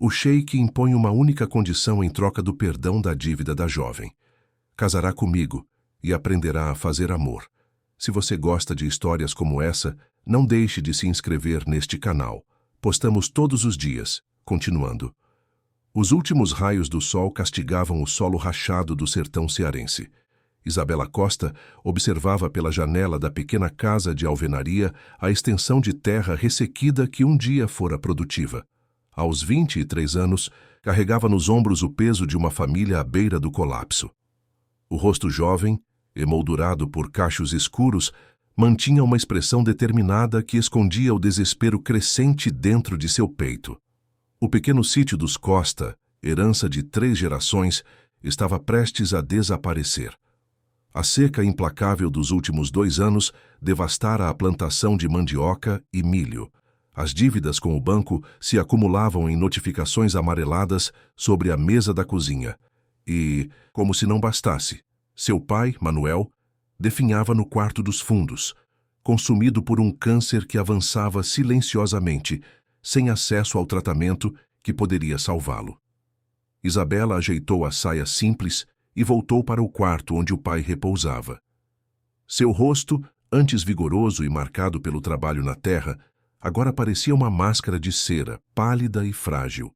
O sheik impõe uma única condição em troca do perdão da dívida da jovem. Casará comigo e aprenderá a fazer amor. Se você gosta de histórias como essa, não deixe de se inscrever neste canal. Postamos todos os dias. Continuando. Os últimos raios do sol castigavam o solo rachado do sertão cearense. Isabela Costa observava pela janela da pequena casa de alvenaria a extensão de terra ressequida que um dia fora produtiva. Aos 23 anos, carregava nos ombros o peso de uma família à beira do colapso. O rosto jovem, emoldurado por cachos escuros, mantinha uma expressão determinada que escondia o desespero crescente dentro de seu peito. O pequeno sítio dos Costa, herança de 3 gerações, estava prestes a desaparecer. A seca implacável dos últimos 2 anos devastara a plantação de mandioca e milho. As dívidas com o banco se acumulavam em notificações amareladas sobre a mesa da cozinha. E, como se não bastasse, seu pai, Manuel, definhava no quarto dos fundos, consumido por um câncer que avançava silenciosamente, sem acesso ao tratamento que poderia salvá-lo. Isabela ajeitou a saia simples e voltou para o quarto onde o pai repousava. Seu rosto, antes vigoroso e marcado pelo trabalho na terra, agora parecia uma máscara de cera, pálida e frágil.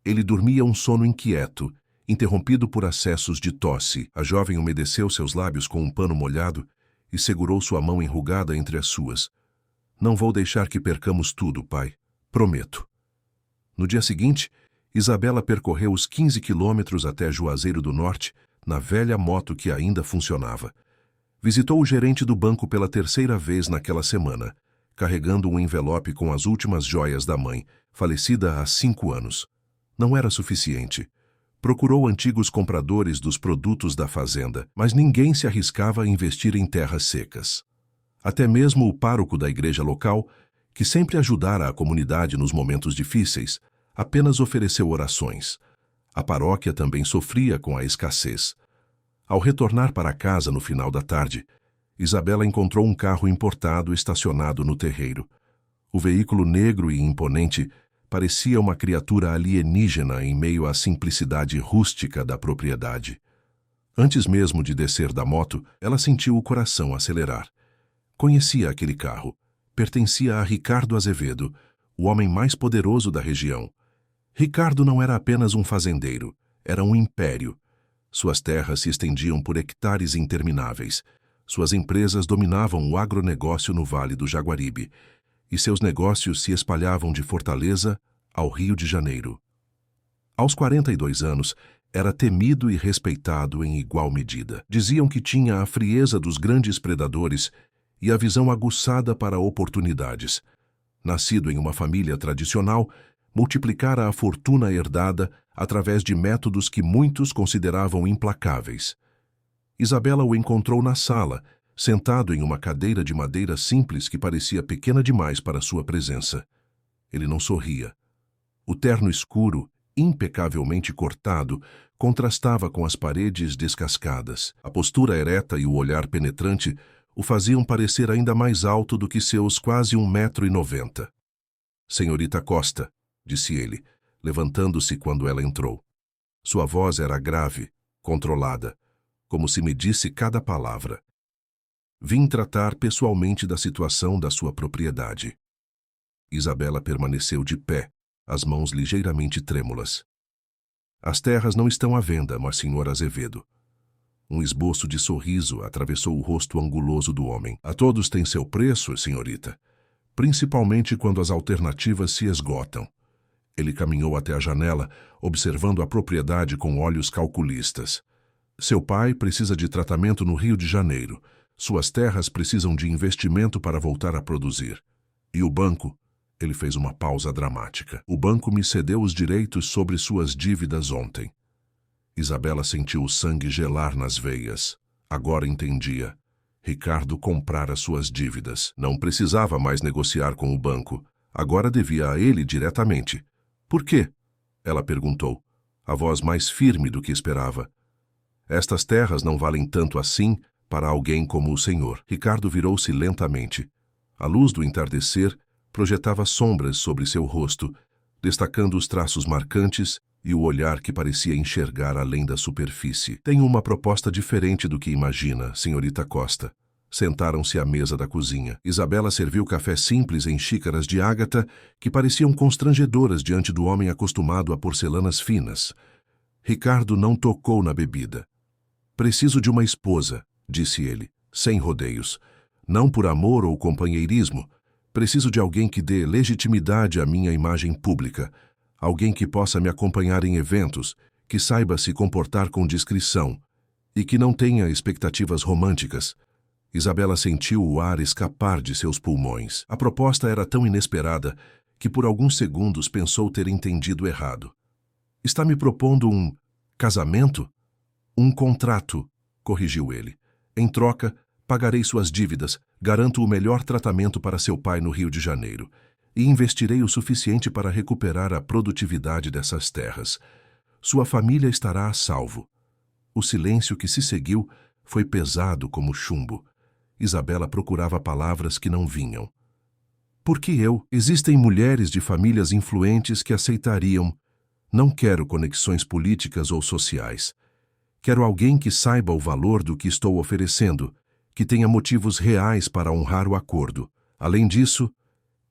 Ele dormia um sono inquieto, interrompido por acessos de tosse. A jovem umedeceu seus lábios com um pano molhado e segurou sua mão enrugada entre as suas. Não vou deixar que percamos tudo, pai. Prometo. No dia seguinte, Isabela percorreu os 15 quilômetros até Juazeiro do Norte, na velha moto que ainda funcionava. Visitou o gerente do banco pela 3ª vez naquela semana, carregando um envelope com as últimas joias da mãe, falecida há 5 anos. Não era suficiente. Procurou antigos compradores dos produtos da fazenda, mas ninguém se arriscava a investir em terras secas. Até mesmo o pároco da igreja local, que sempre ajudara a comunidade nos momentos difíceis, apenas ofereceu orações. A paróquia também sofria com a escassez. Ao retornar para casa no final da tarde, Isabela encontrou um carro importado estacionado no terreiro. O veículo negro e imponente parecia uma criatura alienígena em meio à simplicidade rústica da propriedade. Antes mesmo de descer da moto, ela sentiu o coração acelerar. Conhecia aquele carro. Pertencia a Ricardo Azevedo, o homem mais poderoso da região. Ricardo não era apenas um fazendeiro, era um império. Suas terras se estendiam por hectares intermináveis. Suas empresas dominavam o agronegócio no Vale do Jaguaribe, e seus negócios se espalhavam de Fortaleza ao Rio de Janeiro. Aos 42 anos, era temido e respeitado em igual medida. Diziam que tinha a frieza dos grandes predadores e a visão aguçada para oportunidades. Nascido em uma família tradicional, multiplicara a fortuna herdada através de métodos que muitos consideravam implacáveis. Isabela o encontrou na sala, sentado em uma cadeira de madeira simples que parecia pequena demais para sua presença. Ele não sorria. O terno escuro, impecavelmente cortado, contrastava com as paredes descascadas. A postura ereta e o olhar penetrante o faziam parecer ainda mais alto do que seus quase 1,90 m. Senhorita Costa, disse ele, levantando-se quando ela entrou. Sua voz era grave, controlada, como se medisse cada palavra. Vim tratar pessoalmente da situação da sua propriedade. Isabela permaneceu de pé, as mãos ligeiramente trêmulas. As terras não estão à venda, mas senhor Azevedo. Um esboço de sorriso atravessou o rosto anguloso do homem. A todos tem seu preço, senhorita, principalmente quando as alternativas se esgotam. Ele caminhou até a janela, observando a propriedade com olhos calculistas. Seu pai precisa de tratamento no Rio de Janeiro. Suas terras precisam de investimento para voltar a produzir. E o banco? Ele fez uma pausa dramática. O banco me cedeu os direitos sobre suas dívidas ontem. Isabela sentiu o sangue gelar nas veias. Agora entendia. Ricardo comprara suas dívidas. Não precisava mais negociar com o banco. Agora devia a ele diretamente. Por quê? Ela perguntou, a voz mais firme do que esperava. Estas terras não valem tanto assim para alguém como o senhor. Ricardo virou-se lentamente. A luz do entardecer projetava sombras sobre seu rosto, destacando os traços marcantes e o olhar que parecia enxergar além da superfície. Tenho uma proposta diferente do que imagina, senhorita Costa. Sentaram-se à mesa da cozinha. Isabela serviu café simples em xícaras de ágata que pareciam constrangedoras diante do homem acostumado a porcelanas finas. Ricardo não tocou na bebida. Preciso de uma esposa, disse ele, sem rodeios. Não por amor ou companheirismo. Preciso de alguém que dê legitimidade à minha imagem pública. Alguém que possa me acompanhar em eventos, que saiba se comportar com discrição e que não tenha expectativas românticas. Isabela sentiu o ar escapar de seus pulmões. A proposta era tão inesperada que por alguns segundos pensou ter entendido errado. Está me propondo um casamento? Um contrato, corrigiu ele. Em troca, pagarei suas dívidas, garanto o melhor tratamento para seu pai no Rio de Janeiro e investirei o suficiente para recuperar a produtividade dessas terras. Sua família estará a salvo. O silêncio que se seguiu foi pesado como chumbo. Isabela procurava palavras que não vinham. Por que eu? Existem mulheres de famílias influentes que aceitariam. Não quero conexões políticas ou sociais. Quero alguém que saiba o valor do que estou oferecendo, que tenha motivos reais para honrar o acordo. Além disso,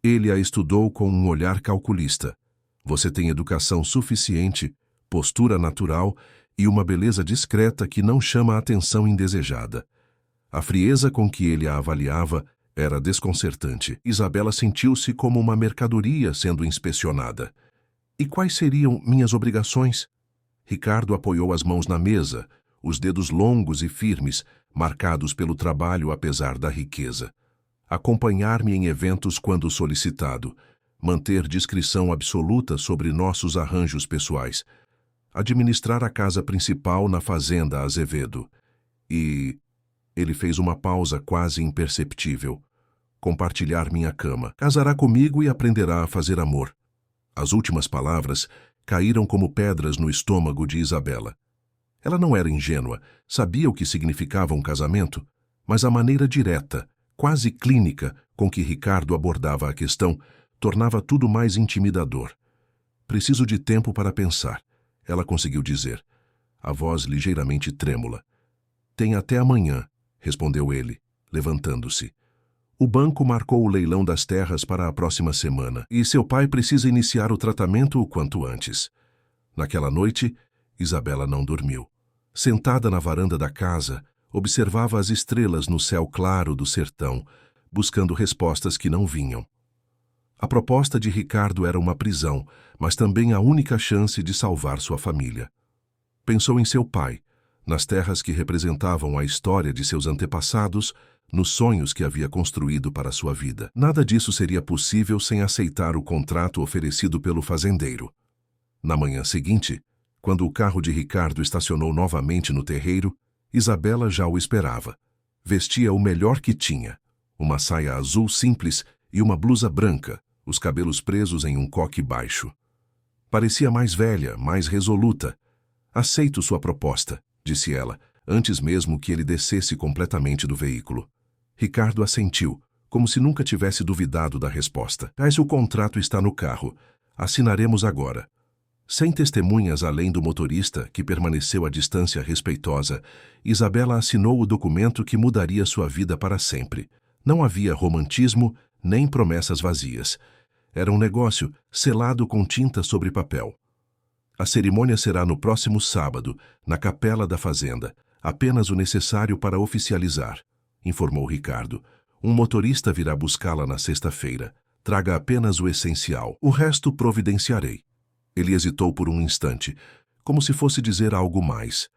ele a estudou com um olhar calculista. Você tem educação suficiente, postura natural e uma beleza discreta que não chama a atenção indesejada. A frieza com que ele a avaliava era desconcertante. Isabela sentiu-se como uma mercadoria sendo inspecionada. E quais seriam minhas obrigações? Ricardo apoiou as mãos na mesa, os dedos longos e firmes, marcados pelo trabalho apesar da riqueza. Acompanhar-me em eventos quando solicitado, manter discrição absoluta sobre nossos arranjos pessoais, administrar a casa principal na fazenda Azevedo e... Ele fez uma pausa quase imperceptível. Compartilhar minha cama. Casará comigo e aprenderá a fazer amor. As últimas palavras caíram como pedras no estômago de Isabela. Ela não era ingênua, sabia o que significava um casamento, mas a maneira direta, quase clínica, com que Ricardo abordava a questão tornava tudo mais intimidador. Preciso de tempo para pensar, ela conseguiu dizer, a voz ligeiramente trêmula. Tem até amanhã, respondeu ele, levantando-se. O banco marcou o leilão das terras para a próxima semana e seu pai precisa iniciar o tratamento o quanto antes. Naquela noite, Isabela não dormiu. Sentada na varanda da casa, observava as estrelas no céu claro do sertão, buscando respostas que não vinham. A proposta de Ricardo era uma prisão, mas também a única chance de salvar sua família. Pensou em seu pai, nas terras que representavam a história de seus antepassados, nos sonhos que havia construído para sua vida. Nada disso seria possível sem aceitar o contrato oferecido pelo fazendeiro. Na manhã seguinte, quando o carro de Ricardo estacionou novamente no terreiro, Isabela já o esperava. Vestia o melhor que tinha, uma saia azul simples e uma blusa branca, os cabelos presos em um coque baixo. Parecia mais velha, mais resoluta. Aceito sua proposta, disse ela, antes mesmo que ele descesse completamente do veículo. Ricardo assentiu, como se nunca tivesse duvidado da resposta. Mas o contrato está no carro. Assinaremos agora. Sem testemunhas além do motorista, que permaneceu à distância respeitosa, Isabela assinou o documento que mudaria sua vida para sempre. Não havia romantismo, nem promessas vazias. Era um negócio selado com tinta sobre papel. A cerimônia será no próximo sábado, na capela da fazenda, apenas o necessário para oficializar, informou Ricardo. Um motorista virá buscá-la na sexta-feira. Traga apenas o essencial. O resto providenciarei. Ele hesitou por um instante, como se fosse dizer algo mais,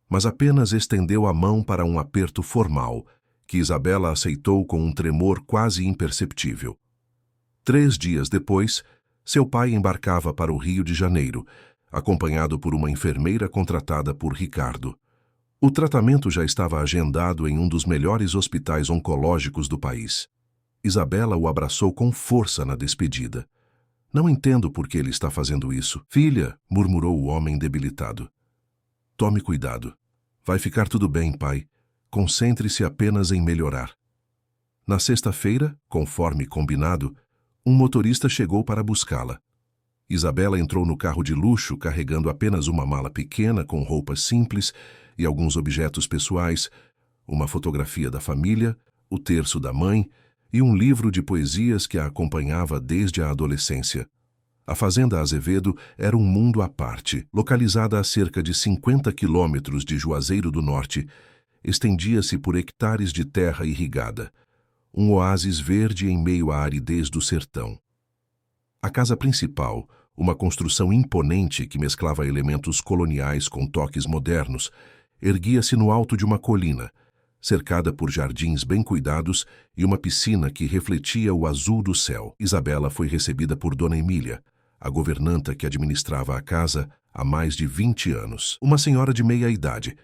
mas apenas estendeu a mão para um aperto formal, que Isabela aceitou com um tremor quase imperceptível. 3 dias depois, seu pai embarcava para o Rio de Janeiro, acompanhado por uma enfermeira contratada por Ricardo. O tratamento já estava agendado em um dos melhores hospitais oncológicos do país. Isabela o abraçou com força na despedida. Não entendo por que ele está fazendo isso. Filha, murmurou o homem debilitado. Tome cuidado. Vai ficar tudo bem, pai. Concentre-se apenas em melhorar. Na sexta-feira, conforme combinado, um motorista chegou para buscá-la. Isabela entrou no carro de luxo carregando apenas uma mala pequena com roupas simples e alguns objetos pessoais, uma fotografia da família, o terço da mãe e um livro de poesias que a acompanhava desde a adolescência. A Fazenda Azevedo era um mundo à parte. Localizada a cerca de 50 quilômetros de Juazeiro do Norte, estendia-se por hectares de terra irrigada, um oásis verde em meio à aridez do sertão. A casa principal, uma construção imponente que mesclava elementos coloniais com toques modernos, erguia-se no alto de uma colina, cercada por jardins bem cuidados e uma piscina que refletia o azul do céu. Isabela foi recebida por Dona Emília, a governanta que administrava a casa há mais de 20 anos. Uma senhora de meia idade,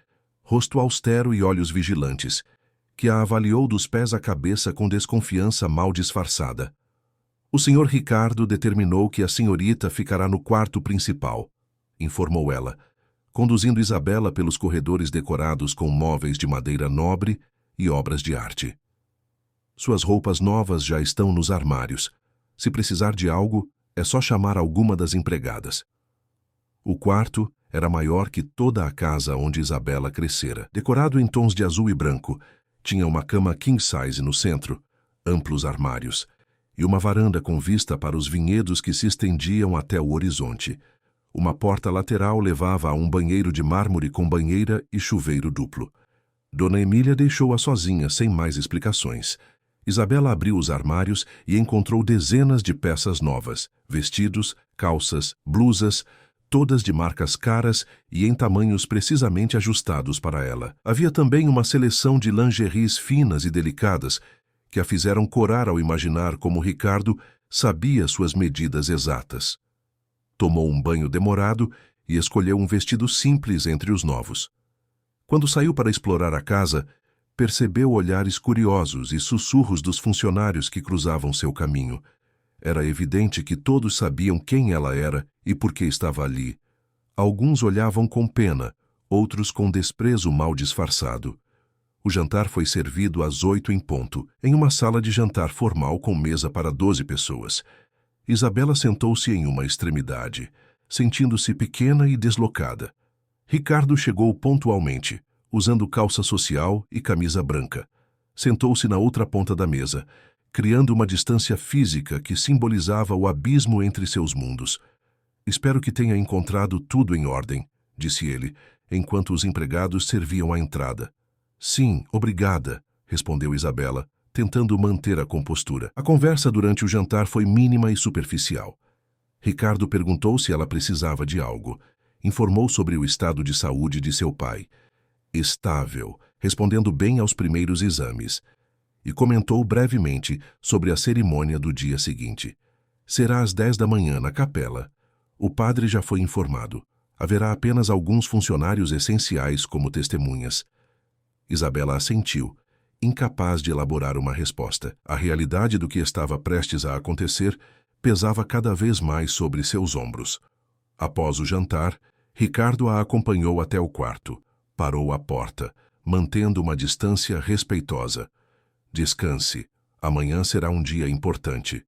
rosto austero e olhos vigilantes, que a avaliou dos pés à cabeça com desconfiança mal disfarçada. O senhor Ricardo determinou que a senhorita ficará no quarto principal, informou ela, conduzindo Isabela pelos corredores decorados com móveis de madeira nobre e obras de arte. Suas roupas novas já estão nos armários. Se precisar de algo, é só chamar alguma das empregadas. O quarto era maior que toda a casa onde Isabela crescera. Decorado em tons de azul e branco, tinha uma cama king size no centro, amplos armários, e uma varanda com vista para os vinhedos que se estendiam até o horizonte. Uma porta lateral levava a um banheiro de mármore com banheira e chuveiro duplo. Dona Emília deixou-a sozinha, sem mais explicações. Isabela abriu os armários e encontrou dezenas de peças novas, vestidos, calças, blusas, todas de marcas caras e em tamanhos precisamente ajustados para ela. Havia também uma seleção de lingeries finas e delicadas que a fizeram corar ao imaginar como Ricardo sabia suas medidas exatas. Tomou um banho demorado e escolheu um vestido simples entre os novos. Quando saiu para explorar a casa, percebeu olhares curiosos e sussurros dos funcionários que cruzavam seu caminho. Era evidente que todos sabiam quem ela era e por que estava ali. Alguns olhavam com pena, outros com desprezo mal disfarçado. O jantar foi servido às 8 em ponto, em uma sala de jantar formal com mesa para 12 pessoas. Isabela sentou-se em uma extremidade, sentindo-se pequena e deslocada. Ricardo chegou pontualmente, usando calça social e camisa branca. Sentou-se na outra ponta da mesa, criando uma distância física que simbolizava o abismo entre seus mundos. «Espero que tenha encontrado tudo em ordem», disse ele, enquanto os empregados serviam a entrada. «Sim, obrigada», respondeu Isabela, tentando manter a compostura. A conversa durante o jantar foi mínima e superficial. Ricardo perguntou se ela precisava de algo. Informou sobre o estado de saúde de seu pai. Estável, respondendo bem aos primeiros exames. E comentou brevemente sobre a cerimônia do dia seguinte. Será às 10 da manhã na capela. O padre já foi informado. Haverá apenas alguns funcionários essenciais como testemunhas. Isabela assentiu, incapaz de elaborar uma resposta. A realidade do que estava prestes a acontecer pesava cada vez mais sobre seus ombros. Após o jantar, Ricardo a acompanhou até o quarto. Parou à porta, mantendo uma distância respeitosa. Descanse. Amanhã será um dia importante.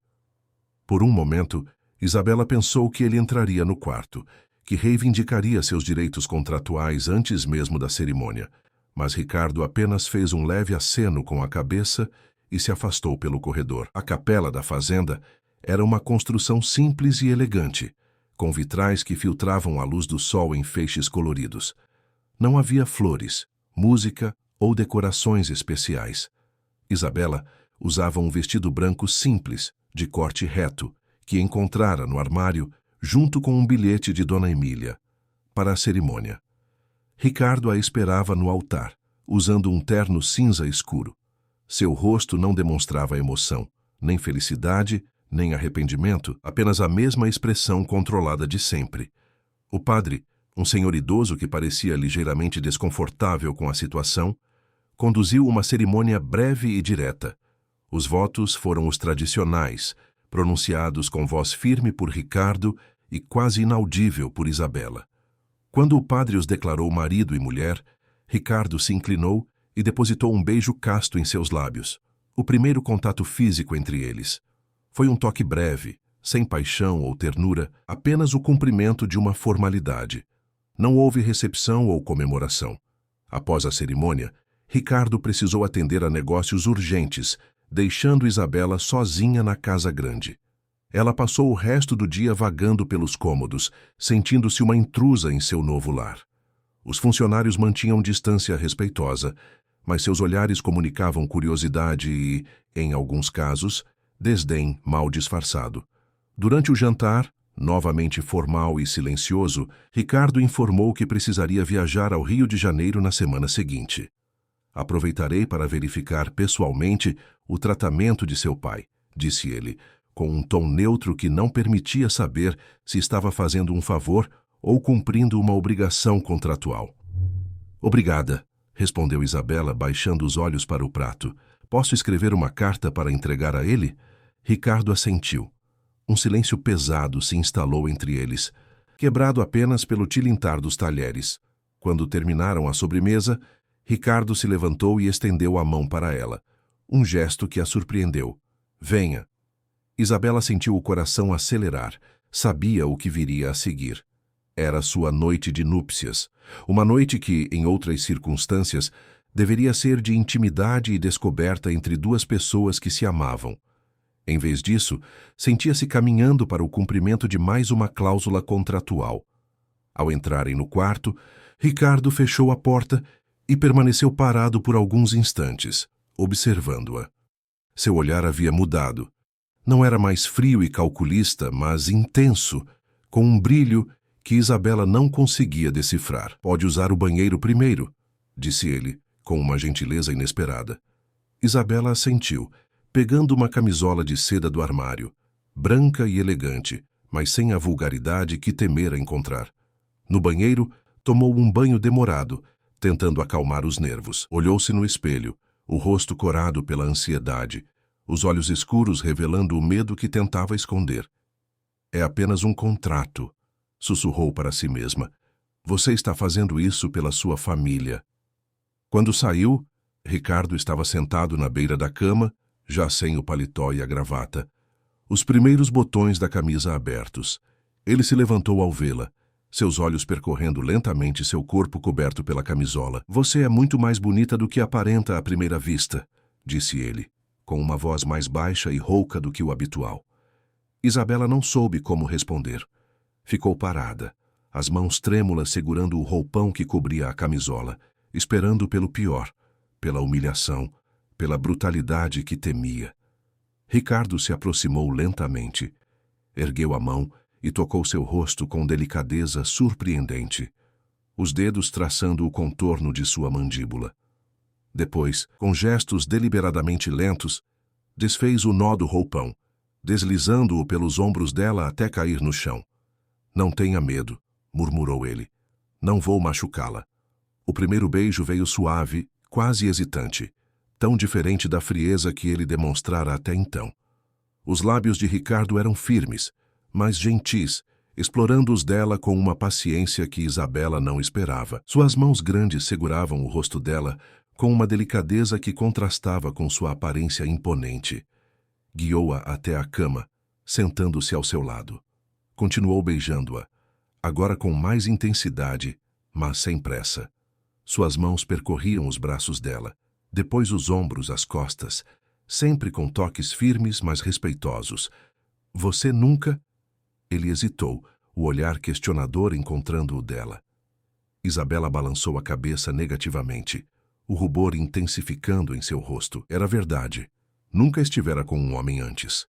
Por um momento, Isabela pensou que ele entraria no quarto, que reivindicaria seus direitos contratuais antes mesmo da cerimônia. Mas Ricardo apenas fez um leve aceno com a cabeça e se afastou pelo corredor. A capela da fazenda era uma construção simples e elegante, com vitrais que filtravam a luz do sol em feixes coloridos. Não havia flores, música ou decorações especiais. Isabela usava um vestido branco simples, de corte reto, que encontrara no armário junto com um bilhete de Dona Emília, para a cerimônia. Ricardo a esperava no altar, usando um terno cinza escuro. Seu rosto não demonstrava emoção, nem felicidade, nem arrependimento, apenas a mesma expressão controlada de sempre. O padre, um senhor idoso que parecia ligeiramente desconfortável com a situação, conduziu uma cerimônia breve e direta. Os votos foram os tradicionais, pronunciados com voz firme por Ricardo e quase inaudível por Isabela. Quando o padre os declarou marido e mulher, Ricardo se inclinou e depositou um beijo casto em seus lábios, o primeiro contato físico entre eles. Foi um toque breve, sem paixão ou ternura, apenas o cumprimento de uma formalidade. Não houve recepção ou comemoração. Após a cerimônia, Ricardo precisou atender a negócios urgentes, deixando Isabela sozinha na casa grande. Ela passou o resto do dia vagando pelos cômodos, sentindo-se uma intrusa em seu novo lar. Os funcionários mantinham distância respeitosa, mas seus olhares comunicavam curiosidade e, em alguns casos, desdém mal disfarçado. Durante o jantar, novamente formal e silencioso, Ricardo informou que precisaria viajar ao Rio de Janeiro na semana seguinte. Aproveitarei para verificar pessoalmente o tratamento de seu pai, disse ele, com um tom neutro que não permitia saber se estava fazendo um favor ou cumprindo uma obrigação contratual. Obrigada, respondeu Isabela, baixando os olhos para o prato. Posso escrever uma carta para entregar a ele? Ricardo assentiu. Um silêncio pesado se instalou entre eles, quebrado apenas pelo tilintar dos talheres. Quando terminaram a sobremesa, Ricardo se levantou e estendeu a mão para ela, um gesto que a surpreendeu. Venha. Isabela sentiu o coração acelerar, sabia o que viria a seguir. Era sua noite de núpcias, uma noite que, em outras circunstâncias, deveria ser de intimidade e descoberta entre duas pessoas que se amavam. Em vez disso, sentia-se caminhando para o cumprimento de mais uma cláusula contratual. Ao entrarem no quarto, Ricardo fechou a porta e permaneceu parado por alguns instantes, observando-a. Seu olhar havia mudado. Não era mais frio e calculista, mas intenso, com um brilho que Isabela não conseguia decifrar. Pode usar o banheiro primeiro, disse ele, com uma gentileza inesperada. Isabela assentiu, pegando uma camisola de seda do armário, branca e elegante, mas sem a vulgaridade que temera encontrar. No banheiro, tomou um banho demorado, tentando acalmar os nervos. Olhou-se no espelho, o rosto corado pela ansiedade, os olhos escuros revelando o medo que tentava esconder. É apenas um contrato, sussurrou para si mesma. Você está fazendo isso pela sua família. Quando saiu, Ricardo estava sentado na beira da cama, já sem o paletó e a gravata, os primeiros botões da camisa abertos. Ele se levantou ao vê-la, seus olhos percorrendo lentamente seu corpo coberto pela camisola. Você é muito mais bonita do que aparenta à primeira vista, disse ele, com uma voz mais baixa e rouca do que o habitual. Isabela não soube como responder. Ficou parada, as mãos trêmulas segurando o roupão que cobria a camisola, esperando pelo pior, pela humilhação, pela brutalidade que temia. Ricardo se aproximou lentamente, ergueu a mão e tocou seu rosto com delicadeza surpreendente, os dedos traçando o contorno de sua mandíbula. Depois, com gestos deliberadamente lentos, desfez o nó do roupão, deslizando-o pelos ombros dela até cair no chão. Não tenha medo, murmurou ele. Não vou machucá-la. O primeiro beijo veio suave, quase hesitante, tão diferente da frieza que ele demonstrara até então. Os lábios de Ricardo eram firmes, mas gentis, explorando os dela com uma paciência que Isabela não esperava. Suas mãos grandes seguravam o rosto dela com uma delicadeza que contrastava com sua aparência imponente. Guiou-a até a cama, sentando-se ao seu lado. Continuou beijando-a, agora com mais intensidade, mas sem pressa. Suas mãos percorriam os braços dela, depois os ombros, as costas, sempre com toques firmes, mas respeitosos. Você nunca... Ele hesitou, o olhar questionador encontrando o dela. Isabela balançou a cabeça negativamente, o rubor intensificando em seu rosto. Era verdade. Nunca estivera com um homem antes.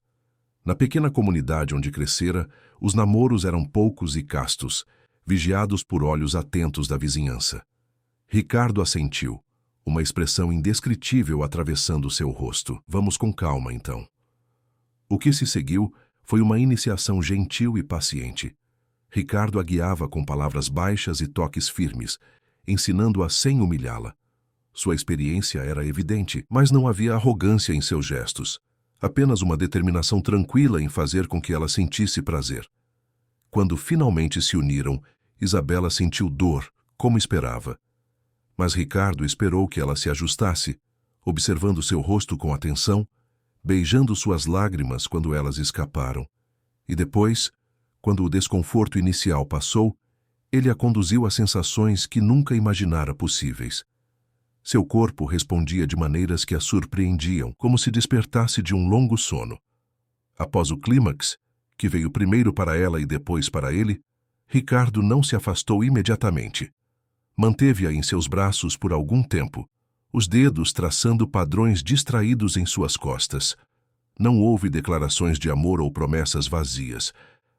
Na pequena comunidade onde crescera, os namoros eram poucos e castos, vigiados por olhos atentos da vizinhança. Ricardo assentiu, uma expressão indescritível atravessando seu rosto. Vamos com calma, então. O que se seguiu foi uma iniciação gentil e paciente. Ricardo a guiava com palavras baixas e toques firmes, ensinando-a sem humilhá-la. Sua experiência era evidente, mas não havia arrogância em seus gestos, apenas uma determinação tranquila em fazer com que ela sentisse prazer. Quando finalmente se uniram, Isabela sentiu dor, como esperava. Mas Ricardo esperou que ela se ajustasse, observando seu rosto com atenção, beijando suas lágrimas quando elas escaparam. E depois, quando o desconforto inicial passou, ele a conduziu a sensações que nunca imaginara possíveis. Seu corpo respondia de maneiras que a surpreendiam, como se despertasse de um longo sono. Após o clímax, que veio primeiro para ela e depois para ele, Ricardo não se afastou imediatamente. Manteve-a em seus braços por algum tempo, os dedos traçando padrões distraídos em suas costas. Não houve declarações de amor ou promessas vazias,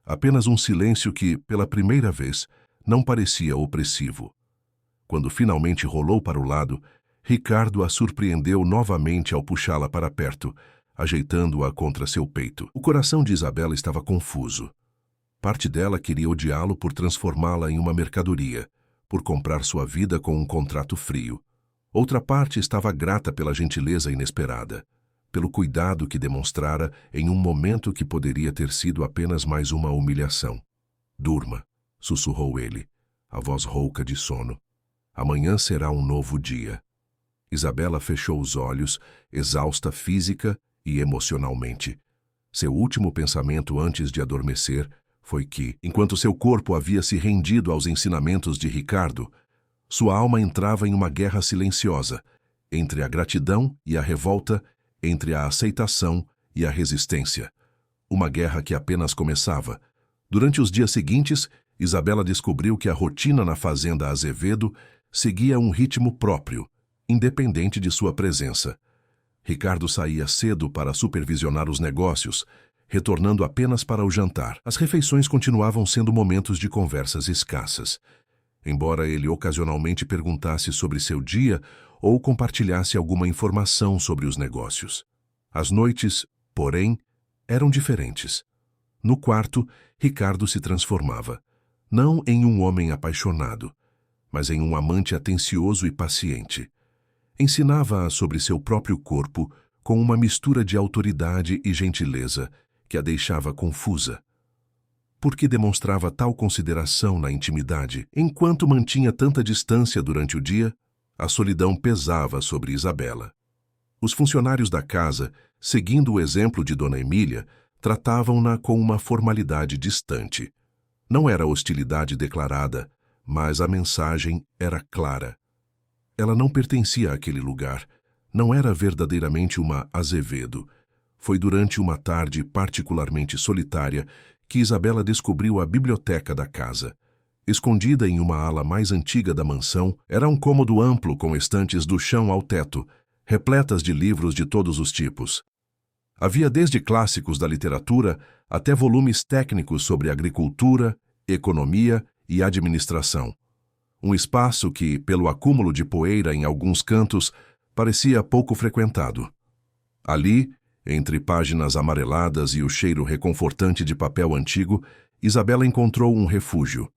apenas um silêncio que, pela primeira vez, não parecia opressivo. Quando finalmente rolou para o lado, Ricardo a surpreendeu novamente ao puxá-la para perto, ajeitando-a contra seu peito. O coração de Isabela estava confuso. Parte dela queria odiá-lo por transformá-la em uma mercadoria, por comprar sua vida com um contrato frio. Outra parte estava grata pela gentileza inesperada, pelo cuidado que demonstrara em um momento que poderia ter sido apenas mais uma humilhação. Durma, sussurrou ele, a voz rouca de sono. Amanhã será um novo dia. Isabela fechou os olhos, exausta física e emocionalmente. Seu último pensamento antes de adormecer foi que, enquanto seu corpo havia se rendido aos ensinamentos de Ricardo, sua alma entrava em uma guerra silenciosa, entre a gratidão e a revolta, entre a aceitação e a resistência. Uma guerra que apenas começava. Durante os dias seguintes, Isabela descobriu que a rotina na fazenda Azevedo seguia um ritmo próprio, independente de sua presença. Ricardo saía cedo para supervisionar os negócios, retornando apenas para o jantar. As refeições continuavam sendo momentos de conversas escassas. Embora ele ocasionalmente perguntasse sobre seu dia ou compartilhasse alguma informação sobre os negócios. As noites, porém, eram diferentes. No quarto, Ricardo se transformava, não em um homem apaixonado, mas em um amante atencioso e paciente. Ensinava-a sobre seu próprio corpo com uma mistura de autoridade e gentileza que a deixava confusa. Por que demonstrava tal consideração na intimidade, enquanto mantinha tanta distância durante o dia? A solidão pesava sobre Isabela. Os funcionários da casa, seguindo o exemplo de Dona Emília, tratavam-na com uma formalidade distante. Não era hostilidade declarada, mas a mensagem era clara. Ela não pertencia àquele lugar, não era verdadeiramente uma Azevedo. Foi durante uma tarde particularmente solitária que Isabela descobriu a biblioteca da casa. Escondida em uma ala mais antiga da mansão, era um cômodo amplo com estantes do chão ao teto, repletas de livros de todos os tipos. Havia desde clássicos da literatura até volumes técnicos sobre agricultura, economia e administração. Um espaço que, pelo acúmulo de poeira em alguns cantos, parecia pouco frequentado. Ali, entre páginas amareladas e o cheiro reconfortante de papel antigo, Isabela encontrou um refúgio.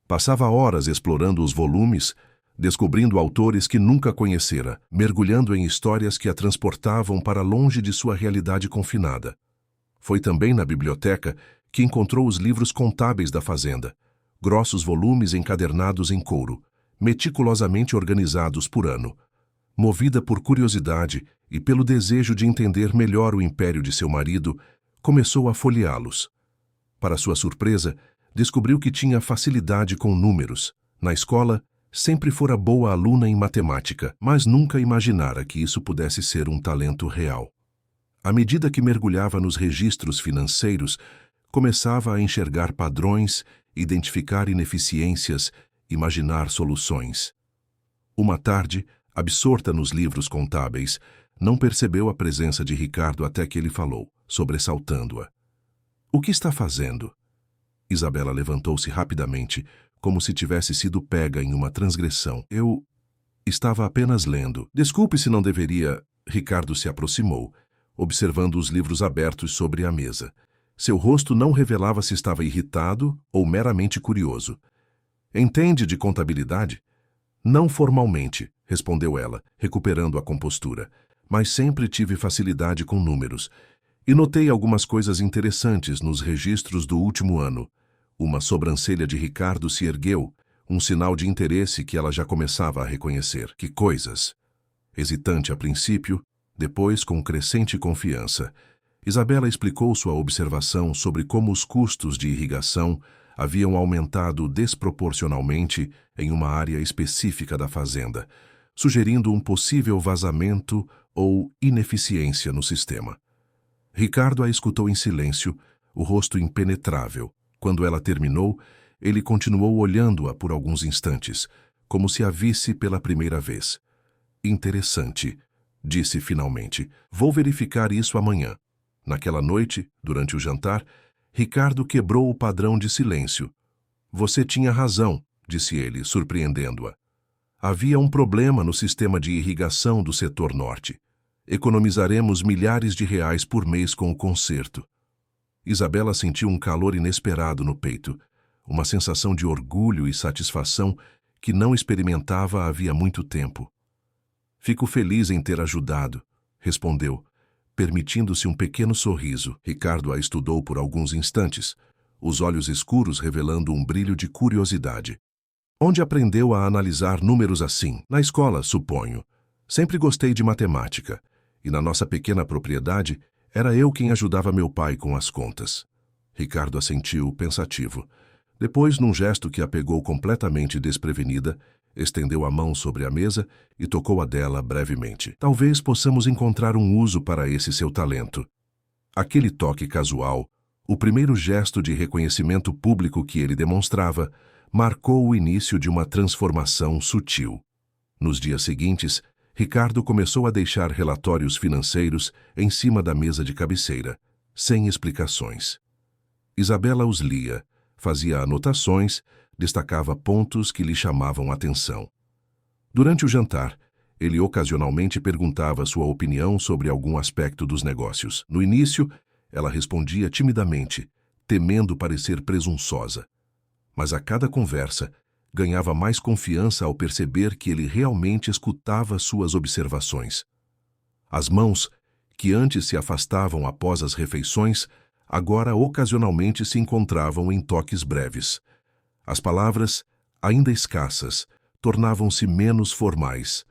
Passava horas explorando os volumes, descobrindo autores que nunca conhecera, mergulhando em histórias que a transportavam para longe de sua realidade confinada. Foi também na biblioteca que encontrou os livros contábeis da fazenda, grossos volumes encadernados em couro, meticulosamente organizados por ano. Movida por curiosidade e pelo desejo de entender melhor o império de seu marido, começou a folheá-los. Para sua surpresa, descobriu que tinha facilidade com números. Na escola, sempre fora boa aluna em matemática, mas nunca imaginara que isso pudesse ser um talento real. À medida que mergulhava nos registros financeiros, começava a enxergar padrões, identificar ineficiências, imaginar soluções. Uma tarde, absorta nos livros contábeis, não percebeu a presença de Ricardo até que ele falou, sobressaltando-a. "O que está fazendo?" Isabela levantou-se rapidamente, como se tivesse sido pega em uma transgressão. "Eu estava apenas lendo. Desculpe se não deveria..." Ricardo se aproximou, observando os livros abertos sobre a mesa. Seu rosto não revelava se estava irritado ou meramente curioso. "Entende de contabilidade?" "Não formalmente", respondeu ela, recuperando a compostura. "Mas sempre tive facilidade com números. E notei algumas coisas interessantes nos registros do último ano." Uma sobrancelha de Ricardo se ergueu, um sinal de interesse que ela já começava a reconhecer. "Que coisas?" Hesitante a princípio, depois com crescente confiança. Isabela explicou sua observação sobre como os custos de irrigação haviam aumentado desproporcionalmente em uma área específica da fazenda, sugerindo um possível vazamento ou ineficiência no sistema. Ricardo a escutou em silêncio, o rosto impenetrável. Quando ela terminou, ele continuou olhando-a por alguns instantes, como se a visse pela primeira vez. Interessante, disse finalmente. Vou verificar isso amanhã. Naquela noite, durante o jantar, Ricardo quebrou o padrão de silêncio. Você tinha razão, disse ele, surpreendendo-a. Havia um problema no sistema de irrigação do setor norte. Economizaremos milhares de reais por mês com o conserto. Isabela sentiu um calor inesperado no peito, uma sensação de orgulho e satisfação que não experimentava havia muito tempo. Fico feliz em ter ajudado, respondeu, permitindo-se um pequeno sorriso. Ricardo a estudou por alguns instantes, os olhos escuros revelando um brilho de curiosidade. Onde aprendeu a analisar números assim? Na escola, suponho. Sempre gostei de matemática, e na nossa pequena propriedade, era eu quem ajudava meu pai com as contas. Ricardo assentiu, pensativo. Depois, num gesto que a pegou completamente desprevenida, estendeu a mão sobre a mesa e tocou a dela brevemente. Talvez possamos encontrar um uso para esse seu talento. Aquele toque casual, o primeiro gesto de reconhecimento público que ele demonstrava, marcou o início de uma transformação sutil. Nos dias seguintes, Ricardo começou a deixar relatórios financeiros em cima da mesa de cabeceira, sem explicações. Isabela os lia, fazia anotações, destacava pontos que lhe chamavam a atenção. Durante o jantar, ele ocasionalmente perguntava sua opinião sobre algum aspecto dos negócios. No início, ela respondia timidamente, temendo parecer presunçosa. Mas a cada conversa, ganhava mais confiança ao perceber que ele realmente escutava suas observações. As mãos, que antes se afastavam após as refeições, agora ocasionalmente se encontravam em toques breves. As palavras, ainda escassas, tornavam-se menos formais.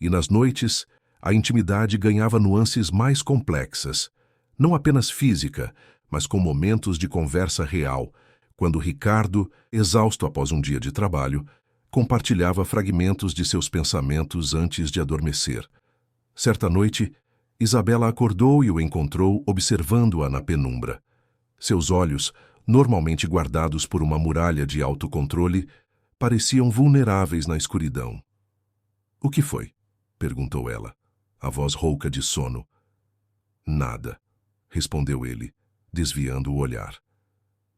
E nas noites, a intimidade ganhava nuances mais complexas, não apenas física, mas com momentos de conversa real, quando Ricardo, exausto após um dia de trabalho, compartilhava fragmentos de seus pensamentos antes de adormecer. Certa noite, Isabela acordou e o encontrou observando-a na penumbra. Seus olhos, normalmente guardados por uma muralha de autocontrole, pareciam vulneráveis na escuridão. — O que foi? Perguntou ela, a voz rouca de sono. — Nada, respondeu ele, desviando o olhar.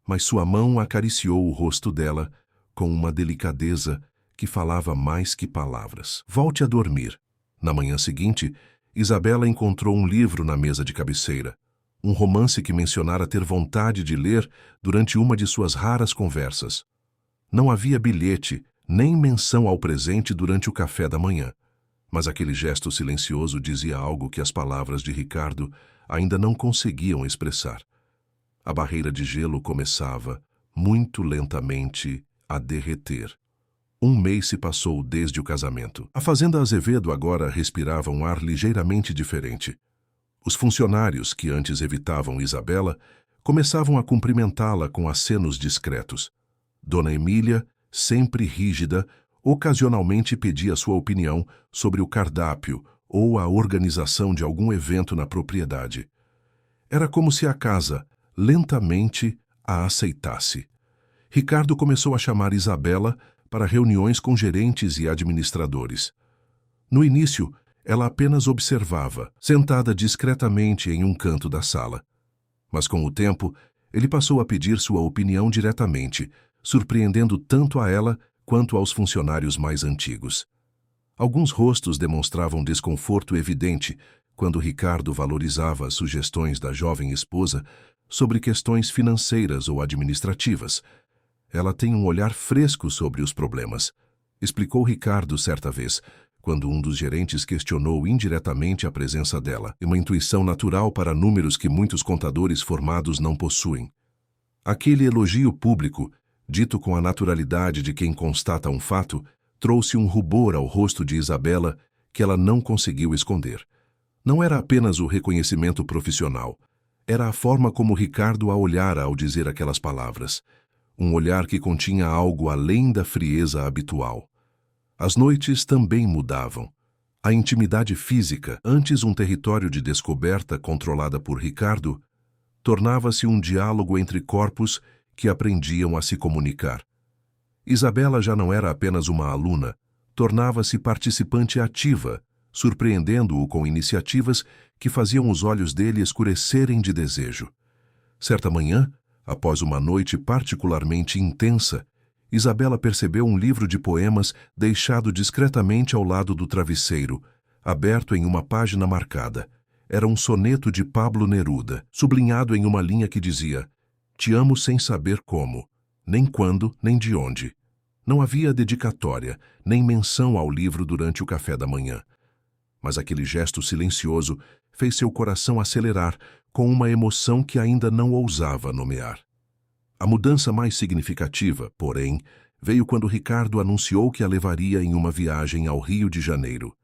Mas sua mão acariciou o rosto dela com uma delicadeza que falava mais que palavras. — Volte a dormir. Na manhã seguinte, Isabela encontrou um livro na mesa de cabeceira, um romance que mencionara ter vontade de ler durante uma de suas raras conversas. Não havia bilhete, nem menção ao presente durante o café da manhã, mas aquele gesto silencioso dizia algo que as palavras de Ricardo ainda não conseguiam expressar. A barreira de gelo começava, muito lentamente, a derreter. Um mês se passou desde o casamento. A fazenda Azevedo agora respirava um ar ligeiramente diferente. Os funcionários, que antes evitavam Isabela, começavam a cumprimentá-la com acenos discretos. Dona Emília, sempre rígida, ocasionalmente pedia sua opinião sobre o cardápio ou a organização de algum evento na propriedade. Era como se a casa, lentamente, a aceitasse. Ricardo começou a chamar Isabela para reuniões com gerentes e administradores. No início, ela apenas observava, sentada discretamente em um canto da sala. Mas com o tempo, ele passou a pedir sua opinião diretamente, surpreendendo tanto a ela quanto aos funcionários mais antigos. Alguns rostos demonstravam desconforto evidente quando Ricardo valorizava as sugestões da jovem esposa sobre questões financeiras ou administrativas. Ela tem um olhar fresco sobre os problemas, explicou Ricardo certa vez, quando um dos gerentes questionou indiretamente a presença dela, uma intuição natural para números que muitos contadores formados não possuem. Aquele elogio público, dito com a naturalidade de quem constata um fato, trouxe um rubor ao rosto de Isabela que ela não conseguiu esconder. Não era apenas o reconhecimento profissional, Era a forma como Ricardo a olhara ao dizer aquelas palavras. Um olhar que continha algo além da frieza habitual. As noites também mudavam. A intimidade física, antes um território de descoberta controlada por Ricardo, tornava-se um diálogo entre corpos que aprendiam a se comunicar. Isabela já não era apenas uma aluna, tornava-se participante ativa, surpreendendo-o com iniciativas que faziam os olhos dele escurecerem de desejo. Certa manhã, após uma noite particularmente intensa, Isabela percebeu um livro de poemas deixado discretamente ao lado do travesseiro, aberto em uma página marcada. Era um soneto de Pablo Neruda, sublinhado em uma linha que dizia: "Te amo sem saber como, nem quando, nem de onde." Não havia dedicatória, nem menção ao livro durante o café da manhã. Mas aquele gesto silencioso fez seu coração acelerar com uma emoção que ainda não ousava nomear. A mudança mais significativa, porém, veio quando Ricardo anunciou que a levaria em uma viagem ao Rio de Janeiro.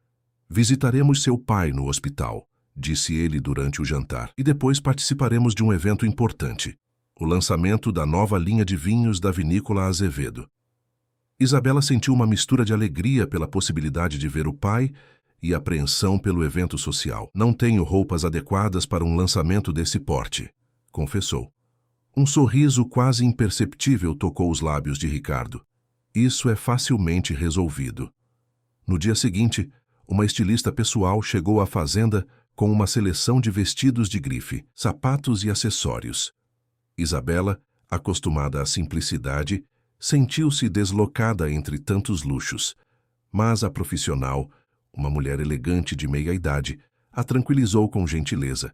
"Visitaremos seu pai no hospital", disse ele durante o jantar, "e depois participaremos de um evento importante, o lançamento da nova linha de vinhos da vinícola Azevedo." Isabela sentiu uma mistura de alegria pela possibilidade de ver o pai e apreensão pelo evento social. "Não tenho roupas adequadas para um lançamento desse porte", confessou. Um sorriso quase imperceptível tocou os lábios de Ricardo. "Isso é facilmente resolvido." No dia seguinte, uma estilista pessoal chegou à fazenda com uma seleção de vestidos de grife, sapatos e acessórios. Isabela, acostumada à simplicidade, sentiu-se deslocada entre tantos luxos, mas a profissional, uma mulher elegante de meia-idade, a tranquilizou com gentileza.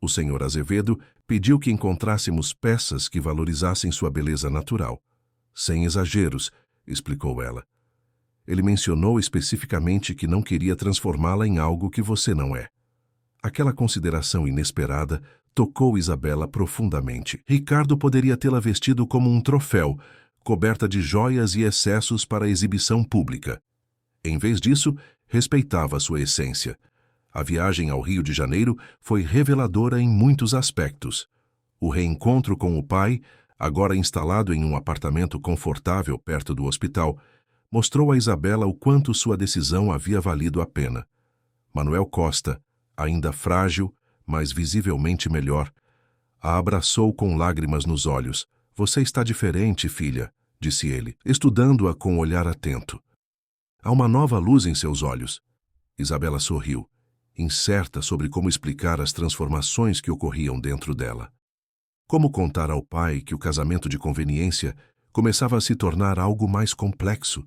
O senhor Azevedo pediu que encontrássemos peças que valorizassem sua beleza natural. "Sem exageros", explicou ela. "Ele mencionou especificamente que não queria transformá-la em algo que você não é." Aquela consideração inesperada tocou Isabela profundamente. Ricardo poderia tê-la vestido como um troféu, coberta de joias e excessos para exibição pública. Em vez disso, respeitava sua essência. A viagem ao Rio de Janeiro foi reveladora em muitos aspectos. O reencontro com o pai, agora instalado em um apartamento confortável perto do hospital, mostrou a Isabela o quanto sua decisão havia valido a pena. Manuel Costa, ainda frágil, mas visivelmente melhor, a abraçou com lágrimas nos olhos. "Você está diferente, filha", disse ele, estudando-a com um olhar atento. "Há uma nova luz em seus olhos." Isabela sorriu, incerta sobre como explicar as transformações que ocorriam dentro dela. Como contar ao pai que o casamento de conveniência começava a se tornar algo mais complexo?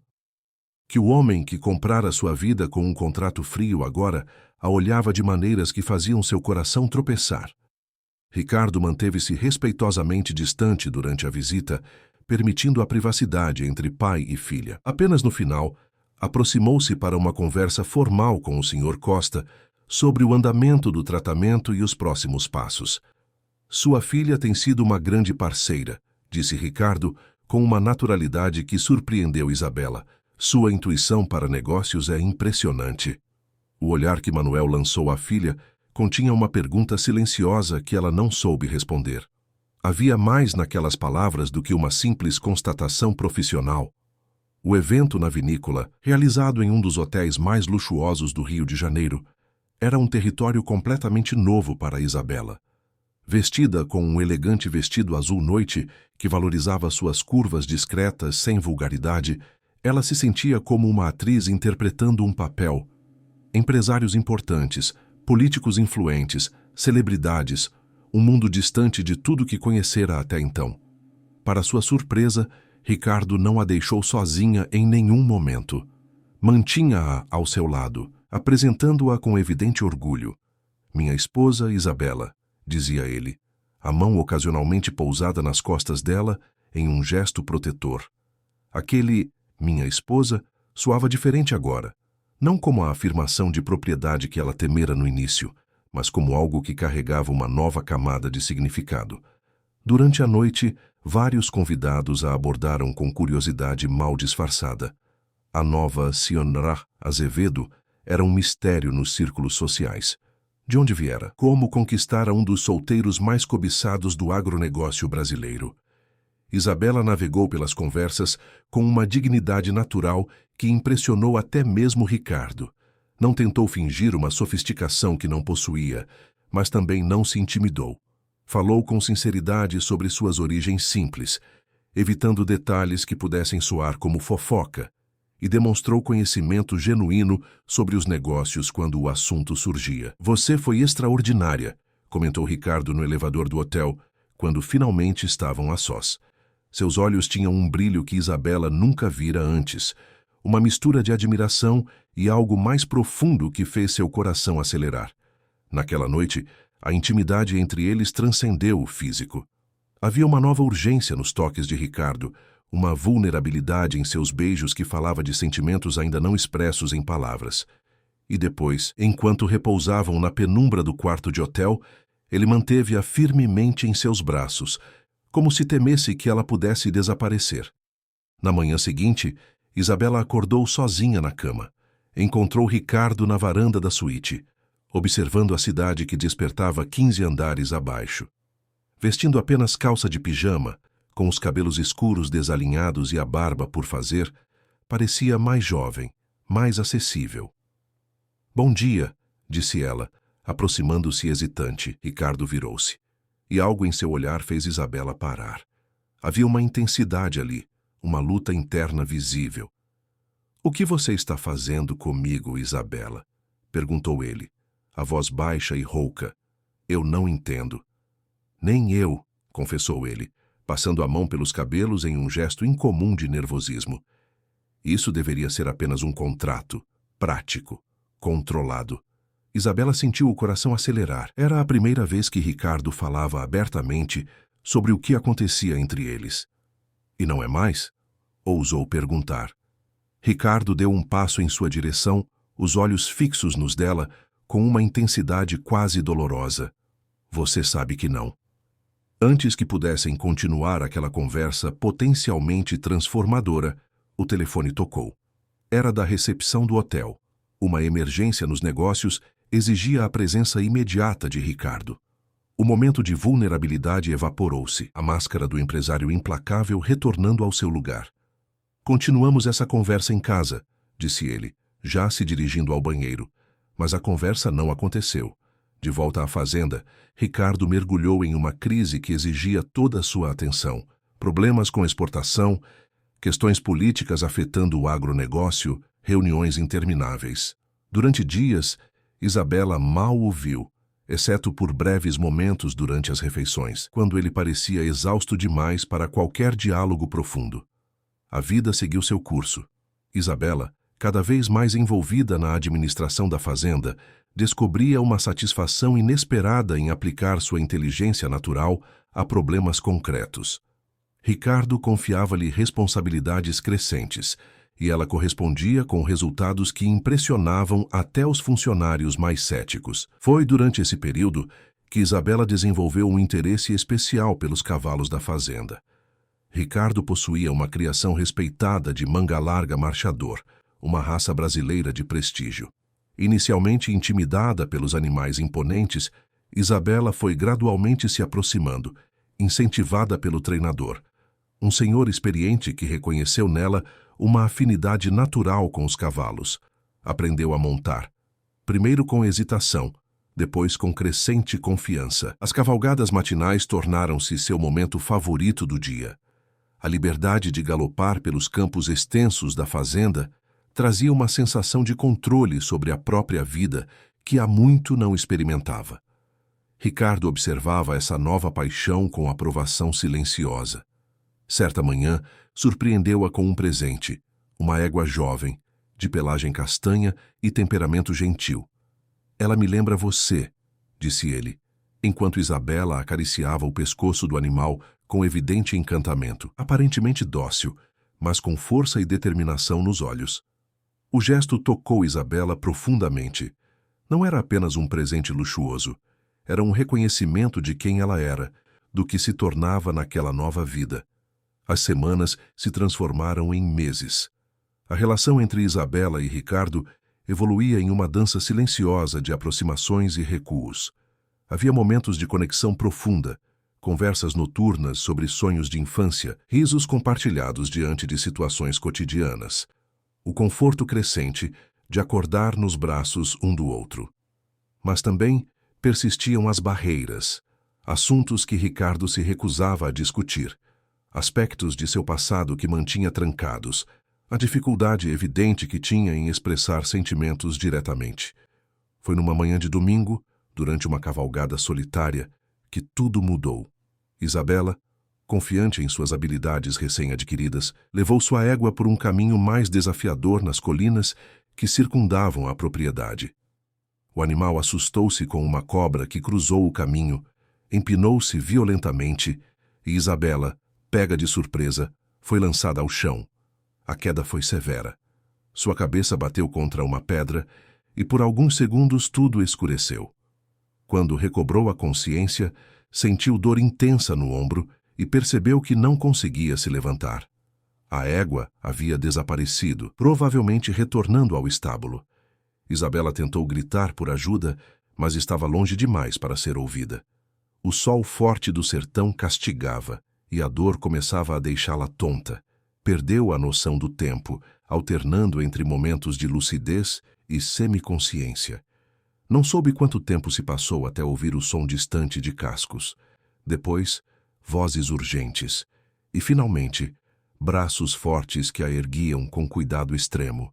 Que o homem que comprara sua vida com um contrato frio agora a olhava de maneiras que faziam seu coração tropeçar. Ricardo manteve-se respeitosamente distante durante a visita, permitindo a privacidade entre pai e filha. Apenas no final, aproximou-se para uma conversa formal com o Sr. Costa sobre o andamento do tratamento e os próximos passos. "Sua filha tem sido uma grande parceira", disse Ricardo com uma naturalidade que surpreendeu Isabela. "Sua intuição para negócios é impressionante." O olhar que Manuel lançou à filha continha uma pergunta silenciosa que ela não soube responder. Havia mais naquelas palavras do que uma simples constatação profissional. O evento na vinícola, realizado em um dos hotéis mais luxuosos do Rio de Janeiro, era um território completamente novo para Isabela. Vestida com um elegante vestido azul noite que valorizava suas curvas discretas sem vulgaridade, ela se sentia como uma atriz interpretando um papel. Empresários importantes, políticos influentes, celebridades, um mundo distante de tudo que conhecera até então. Para sua surpresa, Ricardo não a deixou sozinha em nenhum momento. Mantinha-a ao seu lado, apresentando-a com evidente orgulho. "Minha esposa Isabela", dizia ele, a mão ocasionalmente pousada nas costas dela em um gesto protetor. Aquele "minha esposa" soava diferente agora, não como a afirmação de propriedade que ela temera no início, mas como algo que carregava uma nova camada de significado. Durante a noite, vários convidados a abordaram com curiosidade mal disfarçada. A nova Senhora Azevedo era um mistério nos círculos sociais. De onde viera? Como conquistar um dos solteiros mais cobiçados do agronegócio brasileiro? Isabela navegou pelas conversas com uma dignidade natural que impressionou até mesmo Ricardo. Não tentou fingir uma sofisticação que não possuía, mas também não se intimidou. Falou com sinceridade sobre suas origens simples, evitando detalhes que pudessem soar como fofoca, e demonstrou conhecimento genuíno sobre os negócios quando o assunto surgia. "Você foi extraordinária", comentou Ricardo no elevador do hotel, quando finalmente estavam a sós. Seus olhos tinham um brilho que Isabela nunca vira antes, uma mistura de admiração e algo mais profundo que fez seu coração acelerar. Naquela noite, a intimidade entre eles transcendeu o físico. Havia uma nova urgência nos toques de Ricardo, uma vulnerabilidade em seus beijos que falava de sentimentos ainda não expressos em palavras. E depois, enquanto repousavam na penumbra do quarto de hotel, ele manteve-a firmemente em seus braços, como se temesse que ela pudesse desaparecer. Na manhã seguinte, Isabela acordou sozinha na cama. Encontrou Ricardo na varanda da suíte, observando a cidade que despertava 15 andares abaixo. Vestindo apenas calça de pijama, com os cabelos escuros desalinhados e a barba por fazer, parecia mais jovem, mais acessível. "Bom dia", disse ela, aproximando-se hesitante. Ricardo virou-se, e algo em seu olhar fez Isabela parar. Havia uma intensidade ali, uma luta interna visível. "O que você está fazendo comigo, Isabela?", perguntou ele, a voz baixa e rouca. "Eu não entendo." "Nem eu", confessou ele, passando a mão pelos cabelos em um gesto incomum de nervosismo. Isso deveria ser apenas um contrato, prático, controlado. Isabela sentiu o coração acelerar. Era a primeira vez que Ricardo falava abertamente sobre o que acontecia entre eles. "E não é mais?", ousou perguntar. Ricardo deu um passo em sua direção, os olhos fixos nos dela, com uma intensidade quase dolorosa. "Você sabe que não." Antes que pudessem continuar aquela conversa potencialmente transformadora, o telefone tocou. Era da recepção do hotel. Uma emergência nos negócios exigia a presença imediata de Ricardo. O momento de vulnerabilidade evaporou-se, a máscara do empresário implacável retornando ao seu lugar. "Continuamos essa conversa em casa", disse ele, já se dirigindo ao banheiro. Mas a conversa não aconteceu. De volta à fazenda, Ricardo mergulhou em uma crise que exigia toda a sua atenção. Problemas com exportação, questões políticas afetando o agronegócio, reuniões intermináveis. Durante dias, Isabela mal o viu, exceto por breves momentos durante as refeições, quando ele parecia exausto demais para qualquer diálogo profundo. A vida seguiu seu curso. Isabela, cada vez mais envolvida na administração da fazenda, descobria uma satisfação inesperada em aplicar sua inteligência natural a problemas concretos. Ricardo confiava-lhe responsabilidades crescentes, e ela correspondia com resultados que impressionavam até os funcionários mais céticos. Foi durante esse período que Isabela desenvolveu um interesse especial pelos cavalos da fazenda. Ricardo possuía uma criação respeitada de manga larga marchador, uma raça brasileira de prestígio. Inicialmente intimidada pelos animais imponentes, Isabela foi gradualmente se aproximando, incentivada pelo treinador, um senhor experiente que reconheceu nela uma afinidade natural com os cavalos. Aprendeu a montar, primeiro com hesitação, depois com crescente confiança. As cavalgadas matinais tornaram-se seu momento favorito do dia. A liberdade de galopar pelos campos extensos da fazenda trazia uma sensação de controle sobre a própria vida que há muito não experimentava. Ricardo observava essa nova paixão com aprovação silenciosa. Certa manhã, surpreendeu-a com um presente, uma égua jovem, de pelagem castanha e temperamento gentil. "Ela me lembra você", disse ele, enquanto Isabela acariciava o pescoço do animal com evidente encantamento, aparentemente dócil, mas com força e determinação nos olhos. O gesto tocou Isabela profundamente. Não era apenas um presente luxuoso, era um reconhecimento de quem ela era, do que se tornava naquela nova vida. As semanas se transformaram em meses. A relação entre Isabela e Ricardo evoluía em uma dança silenciosa de aproximações e recuos. Havia momentos de conexão profunda, conversas noturnas sobre sonhos de infância, risos compartilhados diante de situações cotidianas. O conforto crescente de acordar nos braços um do outro. Mas também persistiam as barreiras, assuntos que Ricardo se recusava a discutir, aspectos de seu passado que mantinha trancados, a dificuldade evidente que tinha em expressar sentimentos diretamente. Foi numa manhã de domingo, durante uma cavalgada solitária, que tudo mudou. Isabela, confiante em suas habilidades recém-adquiridas, levou sua égua por um caminho mais desafiador nas colinas que circundavam a propriedade. O animal assustou-se com uma cobra que cruzou o caminho, empinou-se violentamente e Isabela, pega de surpresa, foi lançada ao chão. A queda foi severa. Sua cabeça bateu contra uma pedra e por alguns segundos tudo escureceu. Quando recobrou a consciência, sentiu dor intensa no ombro e percebeu que não conseguia se levantar. A égua havia desaparecido, provavelmente retornando ao estábulo. Isabela tentou gritar por ajuda, mas estava longe demais para ser ouvida. O sol forte do sertão castigava e a dor começava a deixá-la tonta. Perdeu a noção do tempo, alternando entre momentos de lucidez e semiconsciência. Não soube quanto tempo se passou até ouvir o som distante de cascos. Depois, vozes urgentes. E, finalmente, braços fortes que a erguiam com cuidado extremo.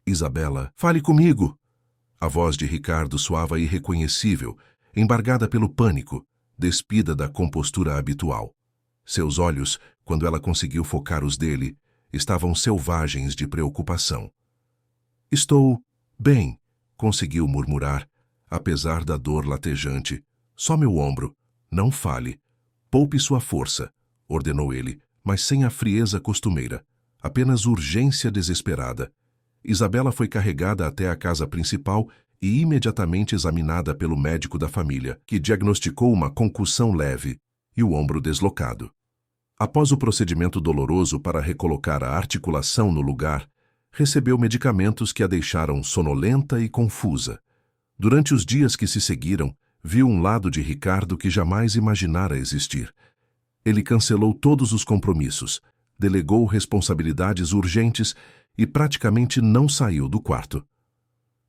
Isabela, fale comigo! A voz de Ricardo soava irreconhecível, embargada pelo pânico, despida da compostura habitual. Seus olhos, quando ela conseguiu focar os dele, estavam selvagens de preocupação. Estou bem, conseguiu murmurar, apesar da dor latejante. Só meu ombro. Não fale. Poupe sua força, ordenou ele, mas sem a frieza costumeira. Apenas urgência desesperada. Isabela foi carregada até a casa principal e imediatamente examinada pelo médico da família, que diagnosticou uma concussão leve e o ombro deslocado. Após o procedimento doloroso para recolocar a articulação no lugar, recebeu medicamentos que a deixaram sonolenta e confusa. Durante os dias que se seguiram, viu um lado de Ricardo que jamais imaginara existir. Ele cancelou todos os compromissos, delegou responsabilidades urgentes e praticamente não saiu do quarto.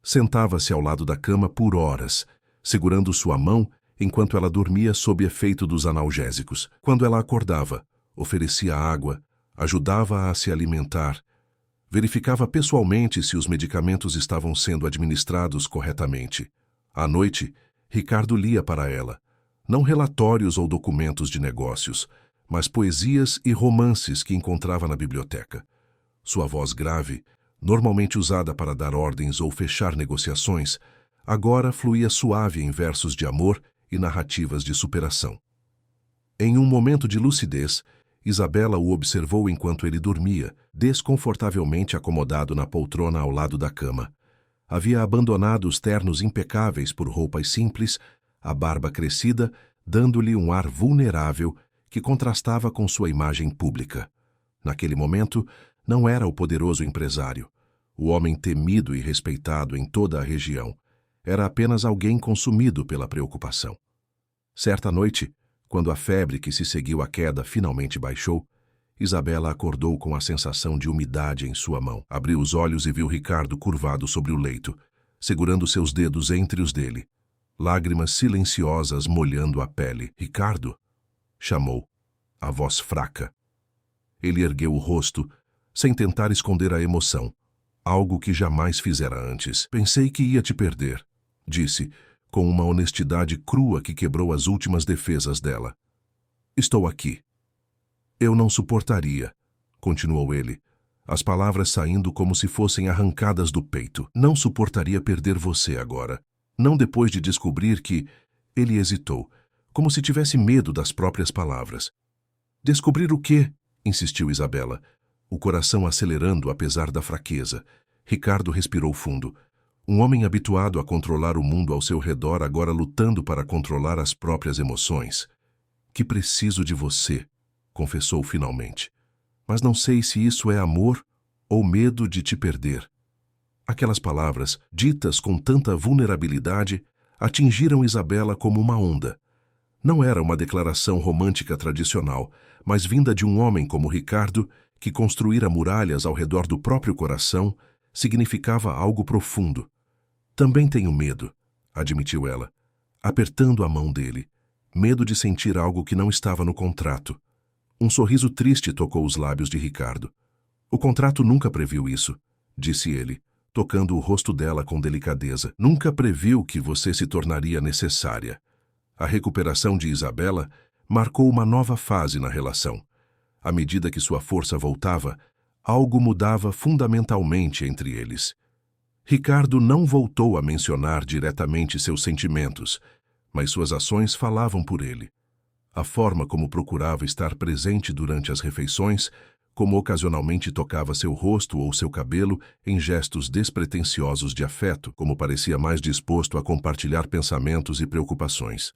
Sentava-se ao lado da cama por horas, segurando sua mão enquanto ela dormia sob efeito dos analgésicos. Quando ela acordava, oferecia água, ajudava-a a se alimentar, verificava pessoalmente se os medicamentos estavam sendo administrados corretamente. À noite, Ricardo lia para ela, não relatórios ou documentos de negócios, mas poesias e romances que encontrava na biblioteca. Sua voz grave, normalmente usada para dar ordens ou fechar negociações, agora fluía suave em versos de amor e narrativas de superação. Em um momento de lucidez, Isabela o observou enquanto ele dormia, desconfortavelmente acomodado na poltrona ao lado da cama. Havia abandonado os ternos impecáveis por roupas simples, a barba crescida, dando-lhe um ar vulnerável que contrastava com sua imagem pública. Naquele momento, não era o poderoso empresário, o homem temido e respeitado em toda a região. Era apenas alguém consumido pela preocupação. Certa noite, quando a febre que se seguiu à queda finalmente baixou, Isabela acordou com a sensação de umidade em sua mão. Abriu os olhos e viu Ricardo curvado sobre o leito, segurando seus dedos entre os dele. Lágrimas silenciosas molhando a pele. Ricardo? Chamou, a voz fraca. Ele ergueu o rosto, sem tentar esconder a emoção, algo que jamais fizera antes. Pensei que ia te perder, disse, com uma honestidade crua que quebrou as últimas defesas dela. Estou aqui. Eu não suportaria, continuou ele, as palavras saindo como se fossem arrancadas do peito. Não suportaria perder você agora. Não depois de descobrir que... Ele hesitou, como se tivesse medo das próprias palavras. Descobrir o quê? Insistiu Isabela, o coração acelerando apesar da fraqueza. Ricardo respirou fundo. Um homem habituado a controlar o mundo ao seu redor agora lutando para controlar as próprias emoções. Que preciso de você, confessou finalmente. Mas não sei se isso é amor ou medo de te perder. Aquelas palavras, ditas com tanta vulnerabilidade, atingiram Isabela como uma onda. Não era uma declaração romântica tradicional, mas vinda de um homem como Ricardo, que construíra muralhas ao redor do próprio coração, significava algo profundo. Também tenho medo, admitiu ela, apertando a mão dele. Medo de sentir algo que não estava no contrato. Um sorriso triste tocou os lábios de Ricardo. O contrato nunca previu isso, disse ele, tocando o rosto dela com delicadeza. Nunca previu que você se tornaria necessária. A recuperação de Isabela marcou uma nova fase na relação. À medida que sua força voltava, algo mudava fundamentalmente entre eles. Ricardo não voltou a mencionar diretamente seus sentimentos, mas suas ações falavam por ele. A forma como procurava estar presente durante as refeições, como ocasionalmente tocava seu rosto ou seu cabelo em gestos despretensiosos de afeto, como parecia mais disposto a compartilhar pensamentos e preocupações.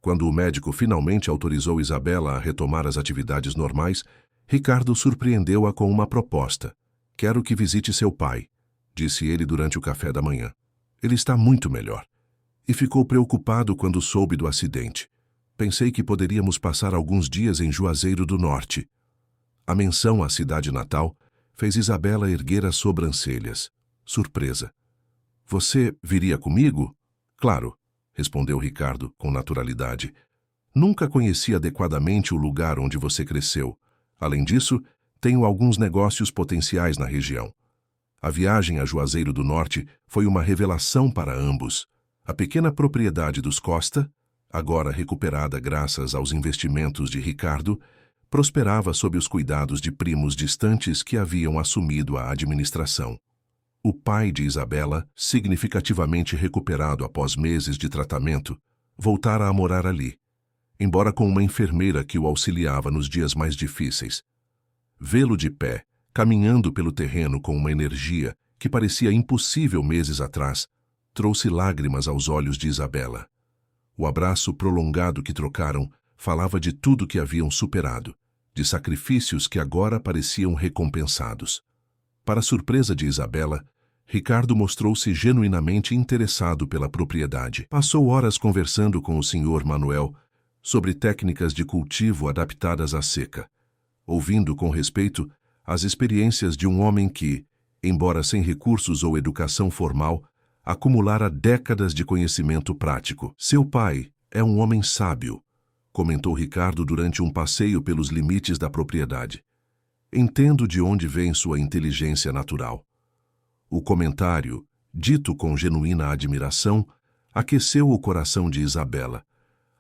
Quando o médico finalmente autorizou Isabela a retomar as atividades normais, Ricardo surpreendeu-a com uma proposta. Quero que visite seu pai, disse ele durante o café da manhã. Ele está muito melhor. E ficou preocupado quando soube do acidente. Pensei que poderíamos passar alguns dias em Juazeiro do Norte. A menção à cidade natal fez Isabela erguer as sobrancelhas. Surpresa. Você viria comigo? Claro, respondeu Ricardo com naturalidade. Nunca conheci adequadamente o lugar onde você cresceu. Além disso, tenho alguns negócios potenciais na região. A viagem a Juazeiro do Norte foi uma revelação para ambos. A pequena propriedade dos Costa, agora recuperada graças aos investimentos de Ricardo, prosperava sob os cuidados de primos distantes que haviam assumido a administração. O pai de Isabela, significativamente recuperado após meses de tratamento, voltara a morar ali, embora com uma enfermeira que o auxiliava nos dias mais difíceis. Vê-lo de pé, caminhando pelo terreno com uma energia que parecia impossível meses atrás, trouxe lágrimas aos olhos de Isabela. O abraço prolongado que trocaram falava de tudo que haviam superado, de sacrifícios que agora pareciam recompensados. Para surpresa de Isabela, Ricardo mostrou-se genuinamente interessado pela propriedade. Passou horas conversando com o Sr. Manuel sobre técnicas de cultivo adaptadas à seca, ouvindo com respeito as experiências de um homem que, embora sem recursos ou educação formal, acumulara décadas de conhecimento prático. Seu pai é um homem sábio, comentou Ricardo durante um passeio pelos limites da propriedade. Entendo de onde vem sua inteligência natural. O comentário, dito com genuína admiração, aqueceu o coração de Isabela.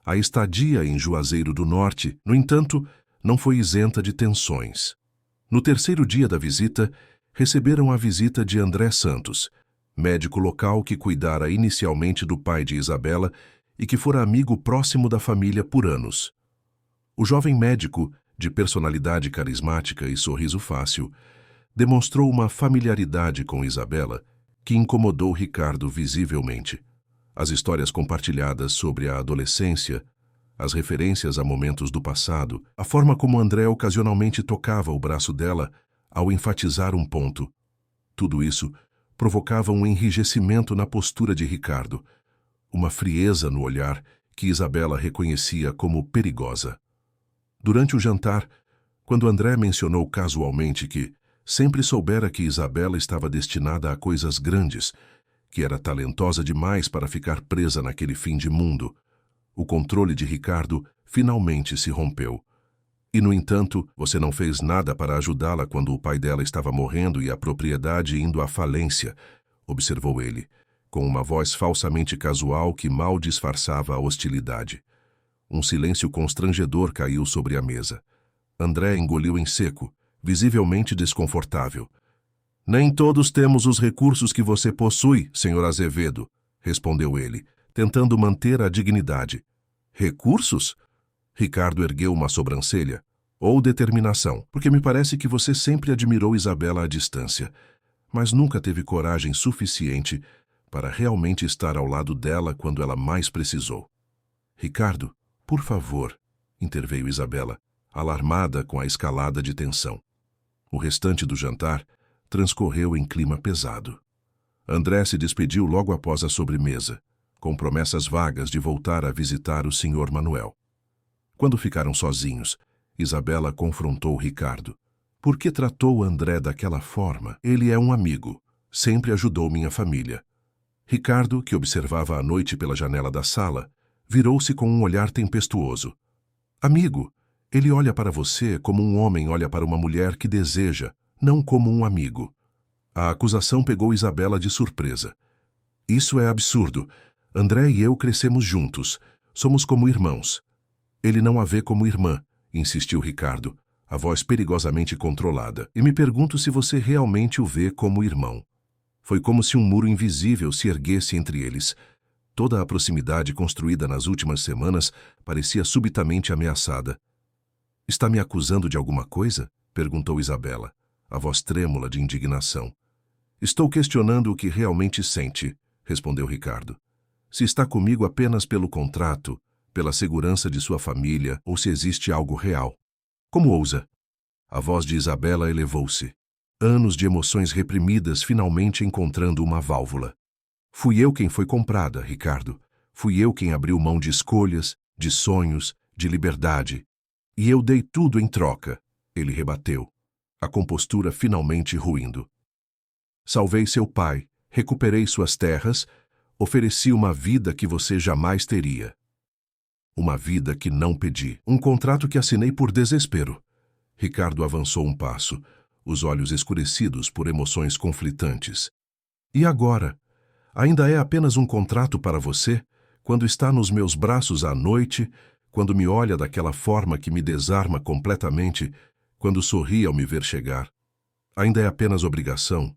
A estadia em Juazeiro do Norte, no entanto, não foi isenta de tensões. No terceiro dia da visita, receberam a visita de André Santos, médico local que cuidara inicialmente do pai de Isabela e que fora amigo próximo da família por anos. O jovem médico, de personalidade carismática e sorriso fácil, demonstrou uma familiaridade com Isabela que incomodou Ricardo visivelmente. As histórias compartilhadas sobre a adolescência, as referências a momentos do passado, a forma como André ocasionalmente tocava o braço dela ao enfatizar um ponto. Tudo isso provocava um enrijecimento na postura de Ricardo, uma frieza no olhar que Isabela reconhecia como perigosa. Durante o jantar, quando André mencionou casualmente que sempre soubera que Isabela estava destinada a coisas grandes, que era talentosa demais para ficar presa naquele fim de mundo, o controle de Ricardo finalmente se rompeu. E, no entanto, você não fez nada para ajudá-la quando o pai dela estava morrendo e a propriedade indo à falência, observou ele, com uma voz falsamente casual que mal disfarçava a hostilidade. Um silêncio constrangedor caiu sobre a mesa. André engoliu em seco, visivelmente desconfortável. Nem todos temos os recursos que você possui, Sr. Azevedo, respondeu ele, tentando manter a dignidade. Recursos? Ricardo ergueu uma sobrancelha. Ou determinação, porque me parece que você sempre admirou Isabela à distância, mas nunca teve coragem suficiente para realmente estar ao lado dela quando ela mais precisou. Ricardo, por favor, interveio Isabela, alarmada com a escalada de tensão. O restante do jantar transcorreu em clima pesado. André se despediu logo após a sobremesa, com promessas vagas de voltar a visitar o Sr. Manuel. Quando ficaram sozinhos, Isabela confrontou Ricardo. Por que tratou André daquela forma? Ele é um amigo. Sempre ajudou minha família. Ricardo, que observava à noite pela janela da sala, virou-se com um olhar tempestuoso. Amigo, ele olha para você como um homem olha para uma mulher que deseja, não como um amigo. A acusação pegou Isabela de surpresa. Isso é absurdo. André e eu crescemos juntos. Somos como irmãos. Ele não a vê como irmã, insistiu Ricardo, a voz perigosamente controlada. E me pergunto se você realmente o vê como irmão. Foi como se um muro invisível se erguesse entre eles. Toda a proximidade construída nas últimas semanas parecia subitamente ameaçada. Está me acusando de alguma coisa? Perguntou Isabela, a voz trêmula de indignação. Estou questionando o que realmente sente, respondeu Ricardo. Se está comigo apenas pelo contrato, pela segurança de sua família ou se existe algo real. Como ousa? A voz de Isabela elevou-se. Anos de emoções reprimidas finalmente encontrando uma válvula. Fui eu quem foi comprada, Ricardo. Fui eu quem abriu mão de escolhas, de sonhos, de liberdade. E eu dei tudo em troca, ele rebateu, a compostura finalmente ruindo. Salvei seu pai, recuperei suas terras, ofereci uma vida que você jamais teria. Uma vida que não pedi. Um contrato que assinei por desespero. Ricardo avançou um passo, os olhos escurecidos por emoções conflitantes. E agora? Ainda é apenas um contrato para você, quando está nos meus braços à noite, quando me olha daquela forma que me desarma completamente, quando sorri ao me ver chegar. Ainda é apenas obrigação?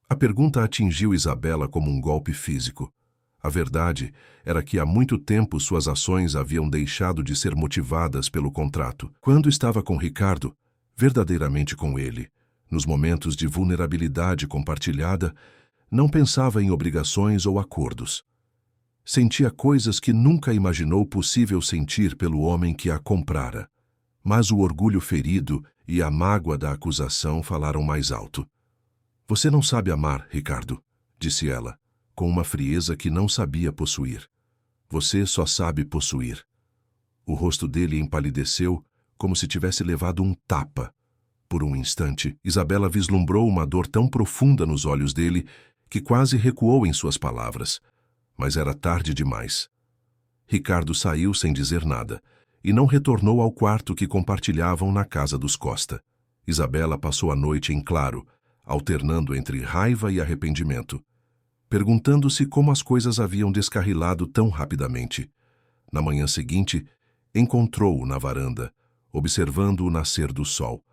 A pergunta atingiu Isabela como um golpe físico. A verdade era que há muito tempo suas ações haviam deixado de ser motivadas pelo contrato. Quando estava com Ricardo, verdadeiramente com ele, nos momentos de vulnerabilidade compartilhada, não pensava em obrigações ou acordos. Sentia coisas que nunca imaginou possível sentir pelo homem que a comprara. Mas o orgulho ferido e a mágoa da acusação falaram mais alto. Você não sabe amar, Ricardo, disse ela, com uma frieza que não sabia possuir. Você só sabe possuir. O rosto dele empalideceu, como se tivesse levado um tapa. Por um instante, Isabela vislumbrou uma dor tão profunda nos olhos dele que quase recuou em suas palavras. Mas era tarde demais. Ricardo saiu sem dizer nada e não retornou ao quarto que compartilhavam na casa dos Costa. Isabela passou a noite em claro, alternando entre raiva e arrependimento, perguntando-se como as coisas haviam descarrilado tão rapidamente. Na manhã seguinte, encontrou-o na varanda, observando o nascer do sol.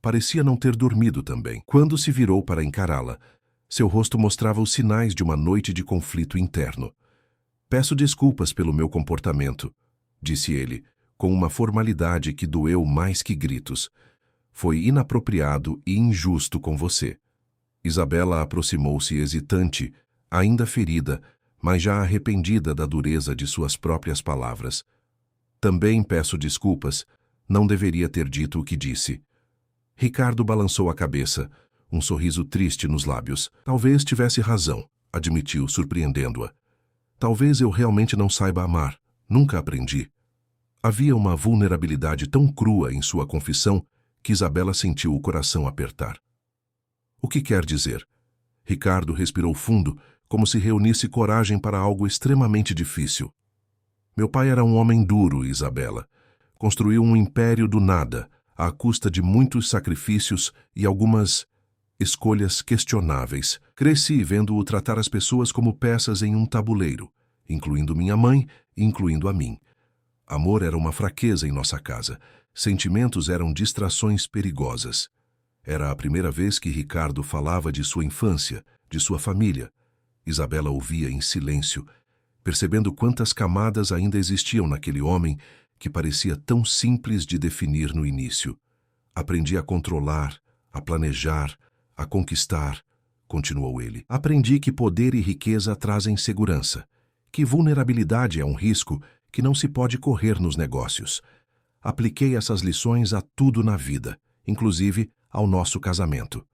Parecia não ter dormido também. Quando se virou para encará-la, seu rosto mostrava os sinais de uma noite de conflito interno. Peço desculpas pelo meu comportamento, disse ele, com uma formalidade que doeu mais que gritos. Foi inapropriado e injusto com você. Isabela aproximou-se hesitante, ainda ferida, mas já arrependida da dureza de suas próprias palavras. Também peço desculpas, não deveria ter dito o que disse. Ricardo balançou a cabeça, um sorriso triste nos lábios. Talvez tivesse razão, admitiu, surpreendendo-a. Talvez eu realmente não saiba amar, nunca aprendi. Havia uma vulnerabilidade tão crua em sua confissão que Isabela sentiu o coração apertar. O que quer dizer? Ricardo respirou fundo, como se reunisse coragem para algo extremamente difícil. Meu pai era um homem duro, Isabela. Construiu um império do nada, à custa de muitos sacrifícios e algumas escolhas questionáveis. Cresci vendo-o tratar as pessoas como peças em um tabuleiro, incluindo minha mãe e incluindo a mim. Amor era uma fraqueza em nossa casa. Sentimentos eram distrações perigosas. Era a primeira vez que Ricardo falava de sua infância, de sua família. Isabela ouvia em silêncio, percebendo quantas camadas ainda existiam naquele homem que parecia tão simples de definir no início. Aprendi a controlar, a planejar, a conquistar, continuou ele. Aprendi que poder e riqueza trazem segurança, que vulnerabilidade é um risco que não se pode correr nos negócios. Apliquei essas lições a tudo na vida, inclusive ao nosso casamento.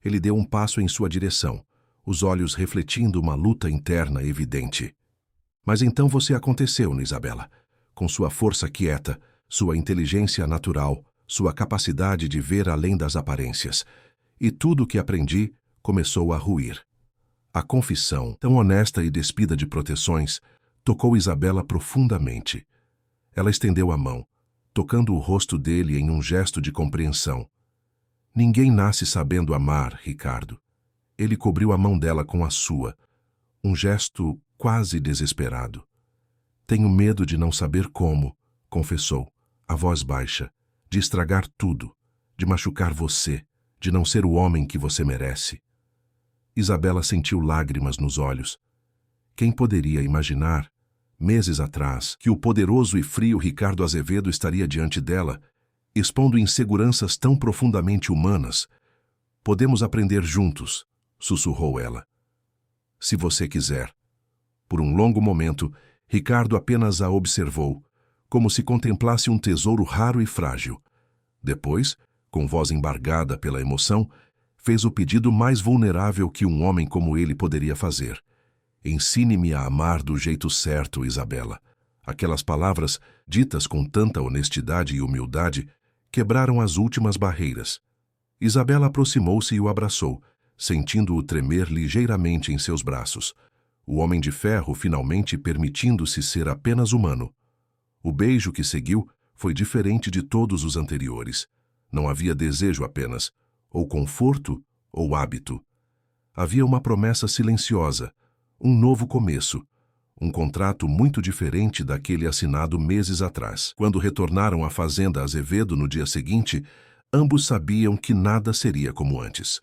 Ele deu um passo em sua direção, os olhos refletindo uma luta interna evidente. Mas então você aconteceu, Isabela, com sua força quieta, sua inteligência natural, sua capacidade de ver além das aparências. E tudo o que aprendi começou a ruir. A confissão, tão honesta e despida de proteções, tocou Isabela profundamente. Ela estendeu a mão, tocando o rosto dele em um gesto de compreensão. Ninguém nasce sabendo amar, Ricardo. Ele cobriu a mão dela com a sua, um gesto quase desesperado. Tenho medo de não saber como, confessou, a voz baixa, de estragar tudo, de machucar você, de não ser o homem que você merece. Isabela sentiu lágrimas nos olhos. Quem poderia imaginar, meses atrás, que o poderoso e frio Ricardo Azevedo estaria diante dela, expondo inseguranças tão profundamente humanas? Podemos aprender juntos, sussurrou ela. Se você quiser. Por um longo momento, Ricardo apenas a observou, como se contemplasse um tesouro raro e frágil. Depois, com voz embargada pela emoção, fez o pedido mais vulnerável que um homem como ele poderia fazer. Ensine-me a amar do jeito certo, Isabela. Aquelas palavras, ditas com tanta honestidade e humildade, quebraram as últimas barreiras. Isabela aproximou-se e o abraçou, sentindo-o tremer ligeiramente em seus braços. O homem de ferro finalmente permitindo-se ser apenas humano. O beijo que seguiu foi diferente de todos os anteriores. Não havia desejo apenas, ou conforto, ou hábito. Havia uma promessa silenciosa, um novo começo, um contrato muito diferente daquele assinado meses atrás. Quando retornaram à fazenda Azevedo no dia seguinte, ambos sabiam que nada seria como antes.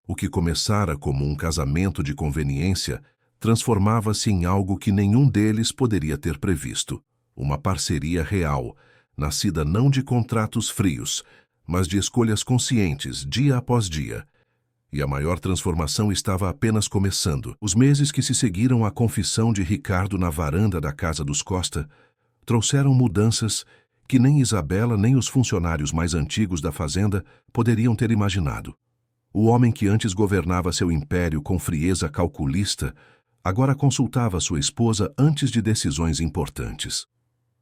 O que começara como um casamento de conveniência transformava-se em algo que nenhum deles poderia ter previsto. Uma parceria real, nascida não de contratos frios, mas de escolhas conscientes, dia após dia. E a maior transformação estava apenas começando. Os meses que se seguiram à confissão de Ricardo na varanda da casa dos Costa trouxeram mudanças que nem Isabela nem os funcionários mais antigos da fazenda poderiam ter imaginado. O homem que antes governava seu império com frieza calculista, agora consultava sua esposa antes de decisões importantes.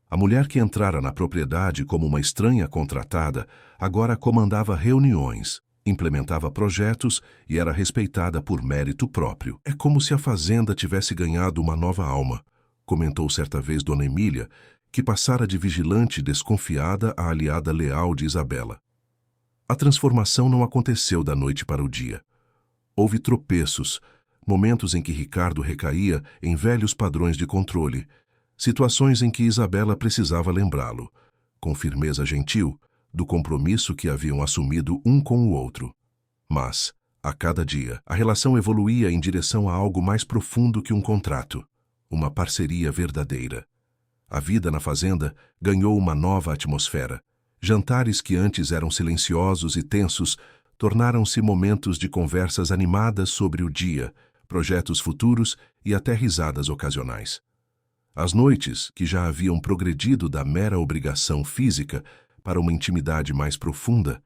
A mulher que entrara na propriedade como uma estranha contratada, agora comandava reuniões, implementava projetos e era respeitada por mérito próprio. É como se a fazenda tivesse ganhado uma nova alma, comentou certa vez Dona Emília, que passara de vigilante desconfiada a aliada leal de Isabela. A transformação não aconteceu da noite para o dia. Houve tropeços, momentos em que Ricardo recaía em velhos padrões de controle, situações em que Isabela precisava lembrá-lo, com firmeza gentil, do compromisso que haviam assumido um com o outro. Mas, a cada dia, a relação evoluía em direção a algo mais profundo que um contrato, uma parceria verdadeira. A vida na fazenda ganhou uma nova atmosfera. Jantares que antes eram silenciosos e tensos tornaram-se momentos de conversas animadas sobre o dia, projetos futuros e até risadas ocasionais. As noites, que já haviam progredido da mera obrigação física para uma intimidade mais profunda,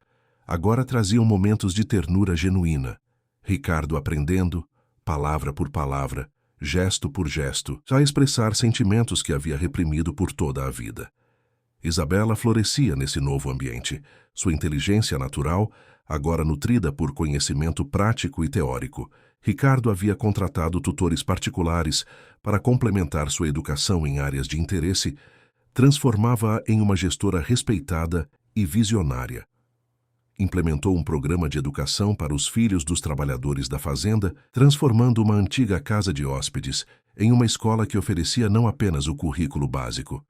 agora traziam momentos de ternura genuína. Ricardo aprendendo, palavra por palavra, gesto por gesto, a expressar sentimentos que havia reprimido por toda a vida. Isabela florescia nesse novo ambiente, sua inteligência natural, agora nutrida por conhecimento prático e teórico. Ricardo havia contratado tutores particulares para complementar sua educação em áreas de interesse, transformava-a em uma gestora respeitada e visionária. Implementou um programa de educação para os filhos dos trabalhadores da fazenda, transformando uma antiga casa de hóspedes em uma escola que oferecia não apenas o currículo básico,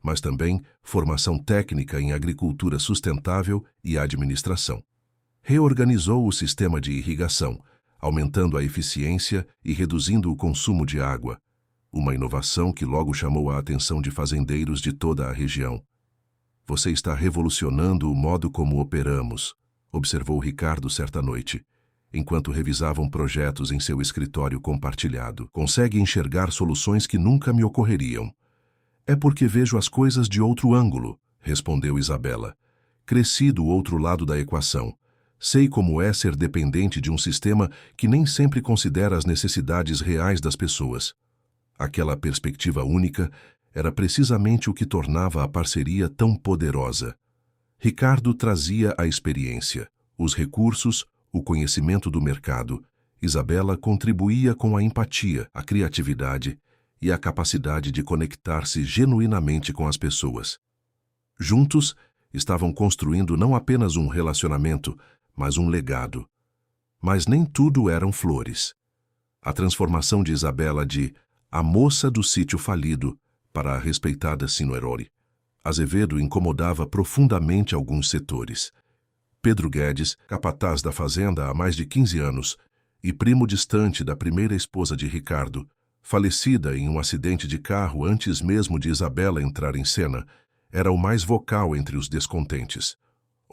mas também formação técnica em agricultura sustentável e administração. Reorganizou o sistema de irrigação, aumentando a eficiência e reduzindo o consumo de água, uma inovação que logo chamou a atenção de fazendeiros de toda a região. Você está revolucionando o modo como operamos, observou Ricardo certa noite, enquanto revisavam projetos em seu escritório compartilhado. Consegue enxergar soluções que nunca me ocorreriam. É porque vejo as coisas de outro ângulo, respondeu Isabela. Cresci do outro lado da equação, Sei como é ser dependente de um sistema que nem sempre considera as necessidades reais das pessoas. Aquela perspectiva única era precisamente o que tornava a parceria tão poderosa. Ricardo trazia a experiência, os recursos, o conhecimento do mercado. Isabela contribuía com a empatia, a criatividade e a capacidade de conectar-se genuinamente com as pessoas. Juntos, estavam construindo não apenas um relacionamento, mas um legado. Mas nem tudo eram flores. A transformação de Isabela de a moça do sítio falido para a respeitada Signore Azevedo incomodava profundamente alguns setores. Pedro Guedes, capataz da fazenda há mais de 15 anos e primo distante da primeira esposa de Ricardo, falecida em um acidente de carro antes mesmo de Isabela entrar em cena, era o mais vocal entre os descontentes.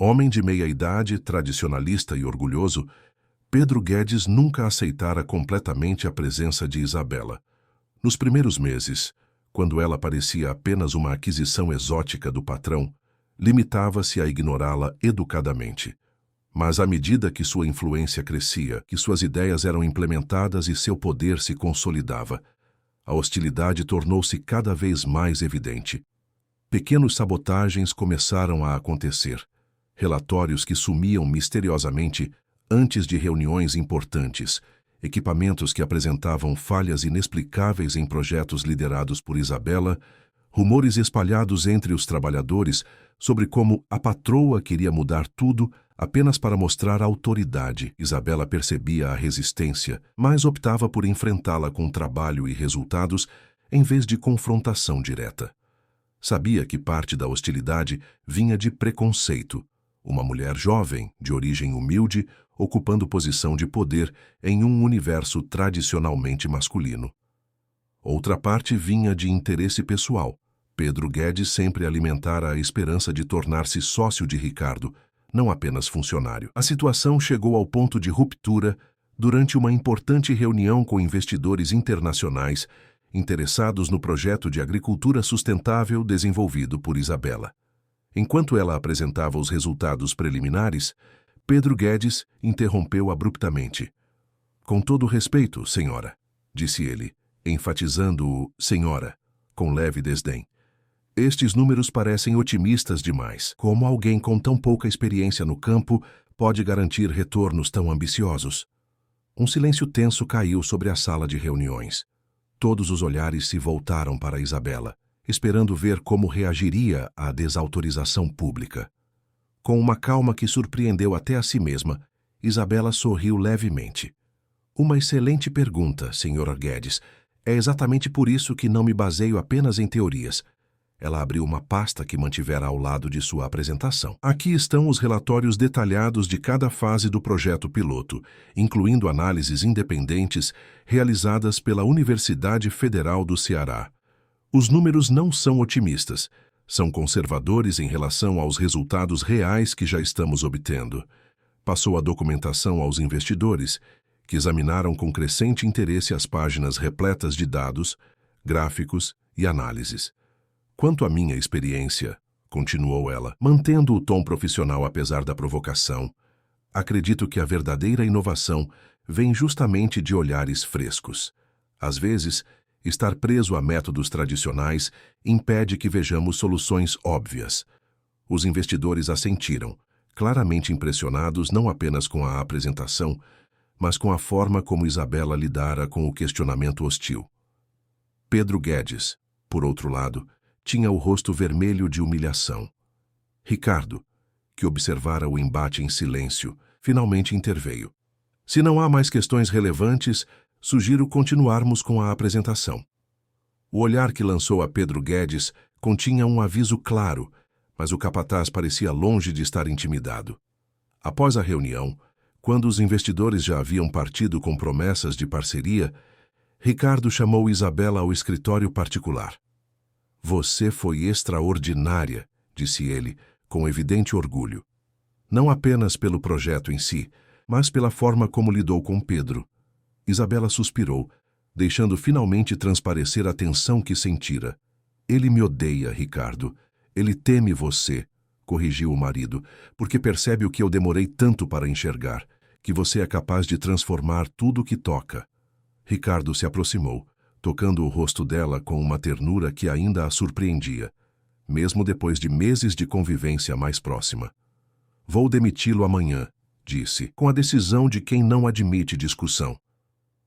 Homem de meia-idade, tradicionalista e orgulhoso, Pedro Guedes nunca aceitara completamente a presença de Isabela. Nos primeiros meses, quando ela parecia apenas uma aquisição exótica do patrão, limitava-se a ignorá-la educadamente. Mas à medida que sua influência crescia, que suas ideias eram implementadas e seu poder se consolidava, a hostilidade tornou-se cada vez mais evidente. Pequenos sabotagens começaram a acontecer. Relatórios que sumiam misteriosamente antes de reuniões importantes, equipamentos que apresentavam falhas inexplicáveis em projetos liderados por Isabela, rumores espalhados entre os trabalhadores sobre como a patroa queria mudar tudo apenas para mostrar autoridade. Isabela percebia a resistência, mas optava por enfrentá-la com trabalho e resultados em vez de confrontação direta. Sabia que parte da hostilidade vinha de preconceito. Uma mulher jovem, de origem humilde, ocupando posição de poder em um universo tradicionalmente masculino. Outra parte vinha de interesse pessoal. Pedro Guedes sempre alimentara a esperança de tornar-se sócio de Ricardo, não apenas funcionário. A situação chegou ao ponto de ruptura durante uma importante reunião com investidores internacionais interessados no projeto de agricultura sustentável desenvolvido por Isabela. Enquanto ela apresentava os resultados preliminares, Pedro Guedes interrompeu abruptamente. "Com todo respeito, senhora", disse ele, enfatizando o "senhora" com leve desdém. "Estes números parecem otimistas demais. Como alguém com tão pouca experiência no campo pode garantir retornos tão ambiciosos?" Um silêncio tenso caiu sobre a sala de reuniões. Todos os olhares se voltaram para Isabela, esperando ver como reagiria à desautorização pública. Com uma calma que surpreendeu até a si mesma, Isabela sorriu levemente. "Uma excelente pergunta, Sr. Guedes. É exatamente por isso que não me baseio apenas em teorias." Ela abriu uma pasta que mantivera ao lado de sua apresentação. "Aqui estão os relatórios detalhados de cada fase do projeto piloto, incluindo análises independentes realizadas pela Universidade Federal do Ceará. Os números não são otimistas, são conservadores em relação aos resultados reais que já estamos obtendo." Passou a documentação aos investidores, que examinaram com crescente interesse as páginas repletas de dados, gráficos e análises. "Quanto à minha experiência", continuou ela, mantendo o tom profissional apesar da provocação, "acredito que a verdadeira inovação vem justamente de olhares frescos. Às vezes, estar preso a métodos tradicionais impede que vejamos soluções óbvias." Os investidores assentiram, claramente impressionados não apenas com a apresentação, mas com a forma como Isabela lidara com o questionamento hostil. Pedro Guedes, por outro lado, tinha o rosto vermelho de humilhação. Ricardo, que observara o embate em silêncio, finalmente interveio. "Se não há mais questões relevantes, sugiro continuarmos com a apresentação." O olhar que lançou a Pedro Guedes continha um aviso claro, mas o capataz parecia longe de estar intimidado. Após a reunião, quando os investidores já haviam partido com promessas de parceria, Ricardo chamou Isabela ao escritório particular. "Você foi extraordinária", disse ele, com evidente orgulho. Não apenas pelo projeto em si, mas pela forma como lidou com Pedro. Isabela suspirou, deixando finalmente transparecer a tensão que sentira. "Ele me odeia, Ricardo. Ele teme você", corrigiu o marido, porque percebe o que eu demorei tanto para enxergar, que você é capaz de transformar tudo o que toca. Ricardo se aproximou, tocando o rosto dela com uma ternura que ainda a surpreendia, mesmo depois de meses de convivência mais próxima. Vou demiti-lo amanhã, disse, com a decisão de quem não admite discussão.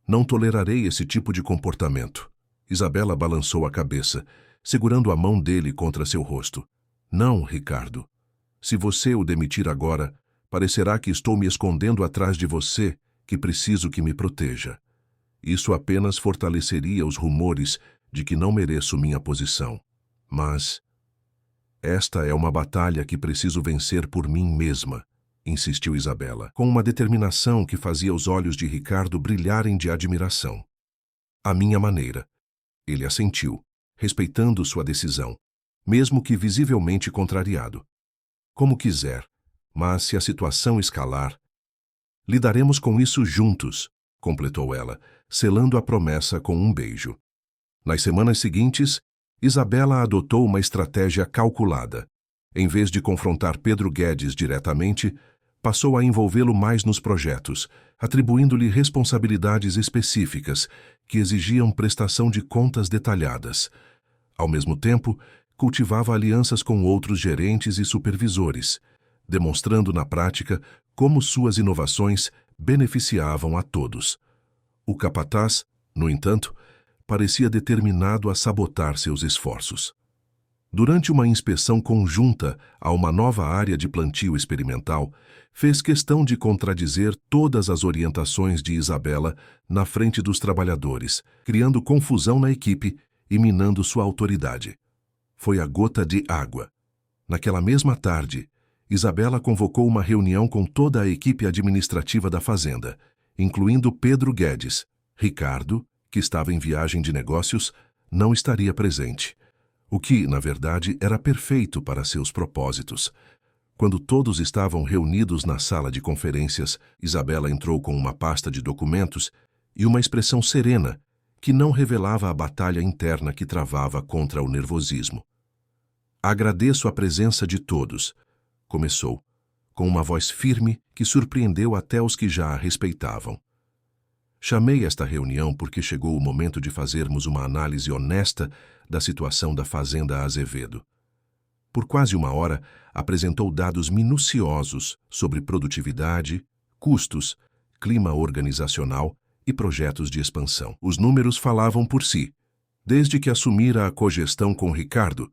Não tolerarei esse tipo de comportamento. Isabela balançou a cabeça, segurando a mão dele contra seu rosto. Não, Ricardo. Se você o demitir agora, parecerá que estou me escondendo atrás de você, que preciso que me proteja. Isso apenas fortaleceria os rumores de que não mereço minha posição. Mas esta é uma batalha que preciso vencer por mim mesma, insistiu Isabela, com uma determinação que fazia os olhos de Ricardo brilharem de admiração. À minha maneira. Ele assentiu, respeitando sua decisão, mesmo que visivelmente contrariado. Como quiser, mas se a situação escalar, lidaremos com isso juntos, completou ela, selando a promessa com um beijo. Nas semanas seguintes, Isabela adotou uma estratégia calculada. Em vez de confrontar Pedro Guedes diretamente, passou a envolvê-lo mais nos projetos, atribuindo-lhe responsabilidades específicas que exigiam prestação de contas detalhadas. Ao mesmo tempo, cultivava alianças com outros gerentes e supervisores, demonstrando na prática como suas inovações beneficiavam a todos. O capataz, no entanto, parecia determinado a sabotar seus esforços. Durante uma inspeção conjunta a uma nova área de plantio experimental, fez questão de contradizer todas as orientações de Isabela na frente dos trabalhadores, criando confusão na equipe e minando sua autoridade. Foi a gota de água. Naquela mesma tarde, Isabela convocou uma reunião com toda a equipe administrativa da fazenda, incluindo Pedro Guedes. Ricardo, que estava em viagem de negócios, não estaria presente. O que, na verdade, era perfeito para seus propósitos. Quando todos estavam reunidos na sala de conferências, Isabela entrou com uma pasta de documentos e uma expressão serena, que não revelava a batalha interna que travava contra o nervosismo. Agradeço a presença de todos, começou, com uma voz firme que surpreendeu até os que já a respeitavam. Chamei esta reunião porque chegou o momento de fazermos uma análise honesta da situação da Fazenda Azevedo. Por quase uma hora, apresentou dados minuciosos sobre produtividade, custos, clima organizacional e projetos de expansão. Os números falavam por si. Desde que assumira a cogestão com Ricardo,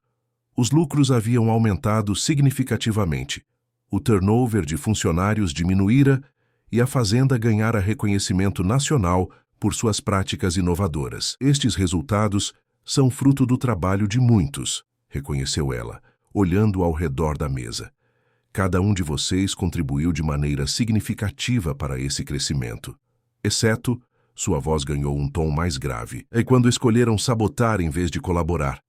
os lucros haviam aumentado significativamente, o turnover de funcionários diminuíra e a Fazenda ganhara reconhecimento nacional por suas práticas inovadoras. Estes resultados são fruto do trabalho de muitos, reconheceu ela, olhando ao redor da mesa. Cada um de vocês contribuiu de maneira significativa para esse crescimento, exceto, sua voz ganhou um tom mais grave, é quando escolheram sabotar em vez de colaborar.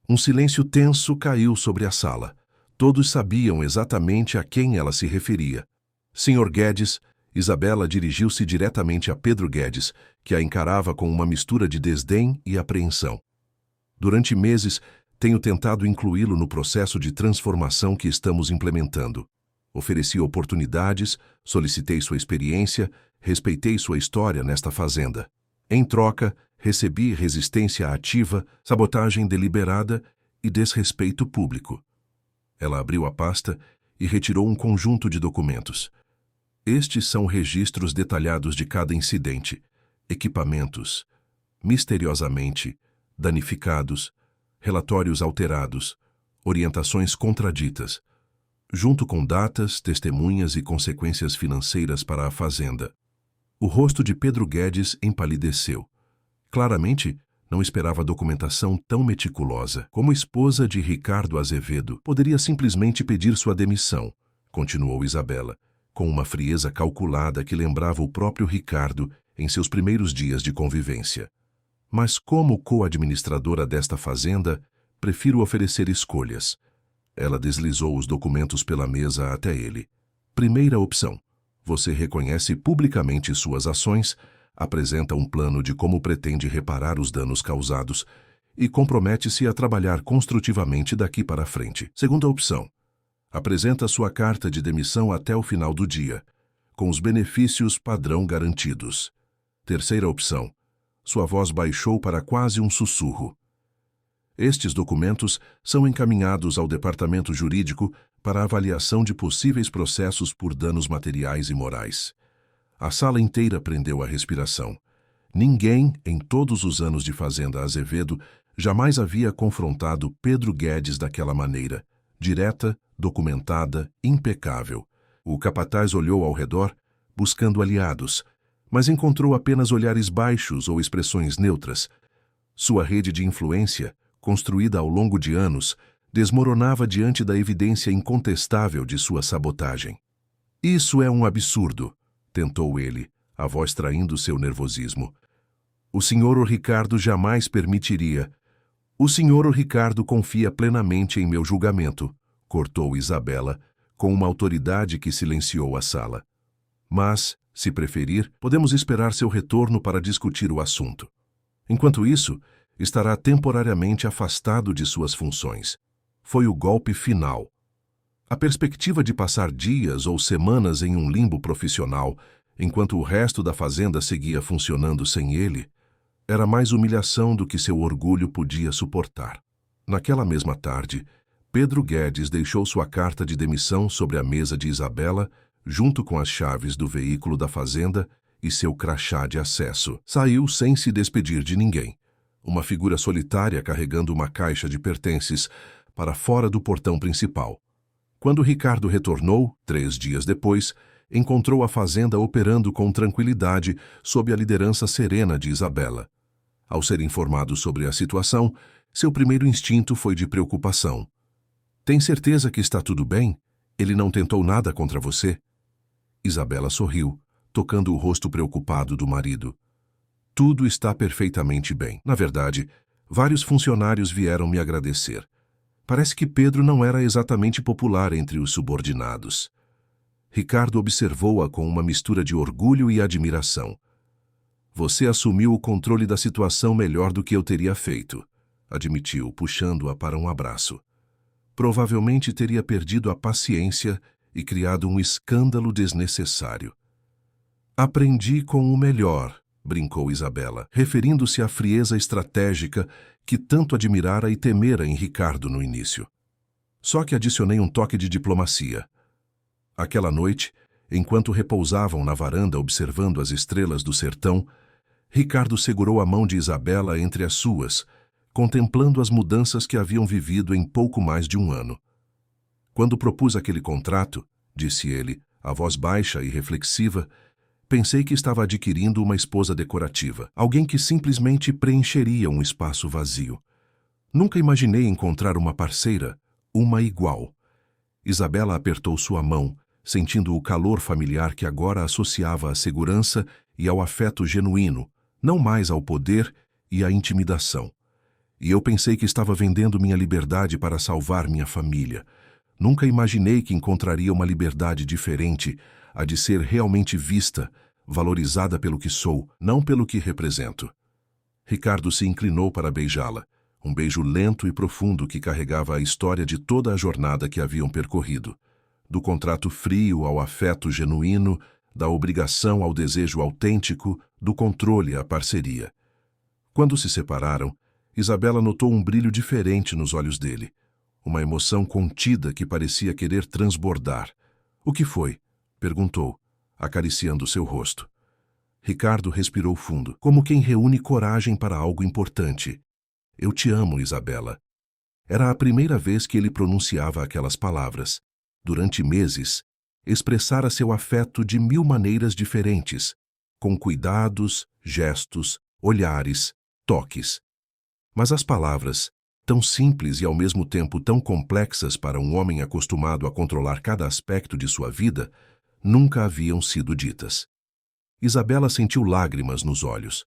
Um silêncio tenso caiu sobre a sala. Todos sabiam exatamente a quem ela se referia. Sr. Guedes, Isabela dirigiu-se diretamente a Pedro Guedes, que a encarava com uma mistura de desdém e apreensão. Durante meses, tenho tentado incluí-lo no processo de transformação que estamos implementando. Ofereci oportunidades, solicitei sua experiência, respeitei sua história nesta fazenda. Em troca, recebi resistência ativa, sabotagem deliberada e desrespeito público. Ela abriu a pasta e retirou um conjunto de documentos. Estes são registros detalhados de cada incidente, equipamentos, misteriosamente, danificados, relatórios alterados, orientações contraditas, junto com datas, testemunhas e consequências financeiras para a fazenda. O rosto de Pedro Guedes empalideceu. Claramente, não esperava documentação tão meticulosa. Como esposa de Ricardo Azevedo, poderia simplesmente pedir sua demissão, continuou Isabela, com uma frieza calculada que lembrava o próprio Ricardo em seus primeiros dias de convivência. Mas como co-administradora desta fazenda, prefiro oferecer escolhas. Ela deslizou os documentos pela mesa até ele. Primeira opção. Você reconhece publicamente suas ações, apresenta um plano de como pretende reparar os danos causados e compromete-se a trabalhar construtivamente daqui para frente. Segunda opção. Apresenta sua carta de demissão até o final do dia, com os benefícios padrão garantidos. Terceira opção. Sua voz baixou para quase um sussurro. Estes documentos são encaminhados ao departamento jurídico para avaliação de possíveis processos por danos materiais e morais. A sala inteira prendeu a respiração. Ninguém, em todos os anos de Fazenda Azevedo, jamais havia confrontado Pedro Guedes daquela maneira, direta, documentada, impecável. O capataz olhou ao redor, buscando aliados, mas encontrou apenas olhares baixos ou expressões neutras. Sua rede de influência, construída ao longo de anos, desmoronava diante da evidência incontestável de sua sabotagem. Isso é um absurdo, tentou ele, a voz traindo seu nervosismo. O Sr. Ricardo jamais permitiria. O Sr. Ricardo confia plenamente em meu julgamento, cortou Isabela, com uma autoridade que silenciou a sala. Mas, se preferir, podemos esperar seu retorno para discutir o assunto. Enquanto isso, estará temporariamente afastado de suas funções. Foi o golpe final. A perspectiva de passar dias ou semanas em um limbo profissional, enquanto o resto da fazenda seguia funcionando sem ele, era mais humilhação do que seu orgulho podia suportar. Naquela mesma tarde, Pedro Guedes deixou sua carta de demissão sobre a mesa de Isabela, junto com as chaves do veículo da fazenda e seu crachá de acesso. Saiu sem se despedir de ninguém, uma figura solitária carregando uma caixa de pertences para fora do portão principal. Quando Ricardo retornou, 3 dias depois, encontrou a fazenda operando com tranquilidade sob a liderança serena de Isabela. Ao ser informado sobre a situação, seu primeiro instinto foi de preocupação. Tem certeza que está tudo bem? Ele não tentou nada contra você? Isabela sorriu, tocando o rosto preocupado do marido. Tudo está perfeitamente bem. Na verdade, vários funcionários vieram me agradecer. Parece que Pedro não era exatamente popular entre os subordinados. Ricardo observou-a com uma mistura de orgulho e admiração. Você assumiu o controle da situação melhor do que eu teria feito, admitiu, puxando-a para um abraço. Provavelmente teria perdido a paciência e criado um escândalo desnecessário. Aprendi com o melhor, brincou Isabela, referindo-se à frieza estratégica que tanto admirara e temera em Ricardo no início. Só que adicionei um toque de diplomacia. Aquela noite, enquanto repousavam na varanda observando as estrelas do sertão, Ricardo segurou a mão de Isabela entre as suas, contemplando as mudanças que haviam vivido em pouco mais de um ano. Quando propus aquele contrato, disse ele, a voz baixa e reflexiva, pensei que estava adquirindo uma esposa decorativa, alguém que simplesmente preencheria um espaço vazio. Nunca imaginei encontrar uma parceira, uma igual. Isabela apertou sua mão, sentindo o calor familiar que agora associava à segurança e ao afeto genuíno, não mais ao poder e à intimidação. E eu pensei que estava vendendo minha liberdade para salvar minha família. Nunca imaginei que encontraria uma liberdade diferente, a de ser realmente vista, valorizada pelo que sou, não pelo que represento. Ricardo se inclinou para beijá-la, um beijo lento e profundo que carregava a história de toda a jornada que haviam percorrido. Do contrato frio ao afeto genuíno, da obrigação ao desejo autêntico, do controle à parceria. Quando se separaram, Isabela notou um brilho diferente nos olhos dele, uma emoção contida que parecia querer transbordar. O que foi? Perguntou, acariciando seu rosto. Ricardo respirou fundo, como quem reúne coragem para algo importante. Eu te amo, Isabela. Era a primeira vez que ele pronunciava aquelas palavras. Durante meses, expressara seu afeto de 1000 maneiras diferentes, com cuidados, gestos, olhares, toques. Mas as palavras, tão simples e ao mesmo tempo tão complexas para um homem acostumado a controlar cada aspecto de sua vida, nunca haviam sido ditas. Isabela sentiu lágrimas nos olhos.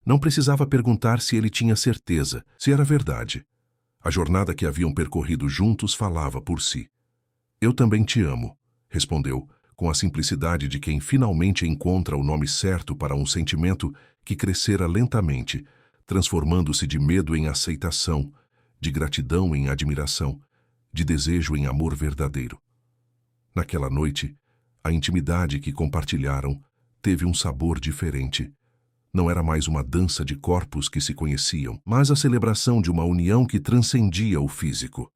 Não precisava perguntar se ele tinha certeza, se era verdade. A jornada que haviam percorrido juntos falava por si. Eu também te amo, respondeu, com a simplicidade de quem finalmente encontra o nome certo para um sentimento que crescera lentamente, transformando-se de medo em aceitação, de gratidão em admiração, de desejo em amor verdadeiro. Naquela noite, a intimidade que compartilharam teve um sabor diferente. Não era mais uma dança de corpos que se conheciam, mas a celebração de uma união que transcendia o físico.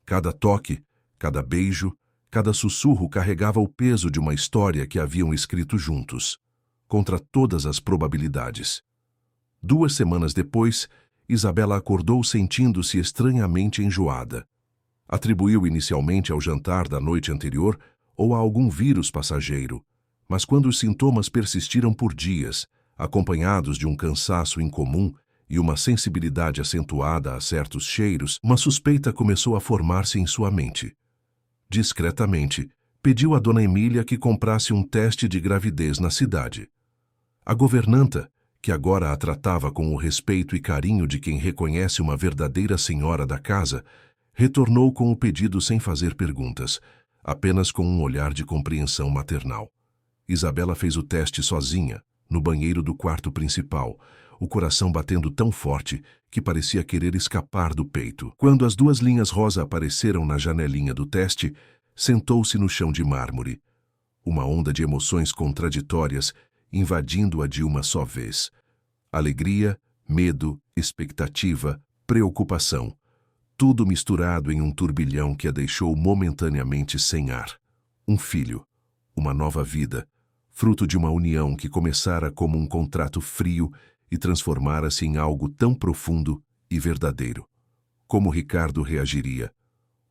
Cada toque, cada beijo, cada sussurro carregava o peso de uma história que haviam escrito juntos, contra todas as probabilidades. 2 semanas depois, Isabela acordou sentindo-se estranhamente enjoada. Atribuiu inicialmente ao jantar da noite anterior ou a algum vírus passageiro, mas quando os sintomas persistiram por dias, acompanhados de um cansaço incomum e uma sensibilidade acentuada a certos cheiros, uma suspeita começou a formar-se em sua mente. Discretamente, pediu a dona Emília que comprasse um teste de gravidez na cidade. A governanta, que agora a tratava com o respeito e carinho de quem reconhece uma verdadeira senhora da casa, retornou com o pedido sem fazer perguntas, apenas com um olhar de compreensão maternal. Isabela fez o teste sozinha, no banheiro do quarto principal, o coração batendo tão forte que parecia querer escapar do peito. Quando as 2 linhas rosa apareceram na janelinha do teste, sentou-se no chão de mármore. Uma onda de emoções contraditórias invadindo-a de uma só vez. Alegria, medo, expectativa, preocupação. Tudo misturado em um turbilhão que a deixou momentaneamente sem ar. Um filho, uma nova vida, fruto de uma união que começara como um contrato frio e transformara-se em algo tão profundo e verdadeiro. Como Ricardo reagiria?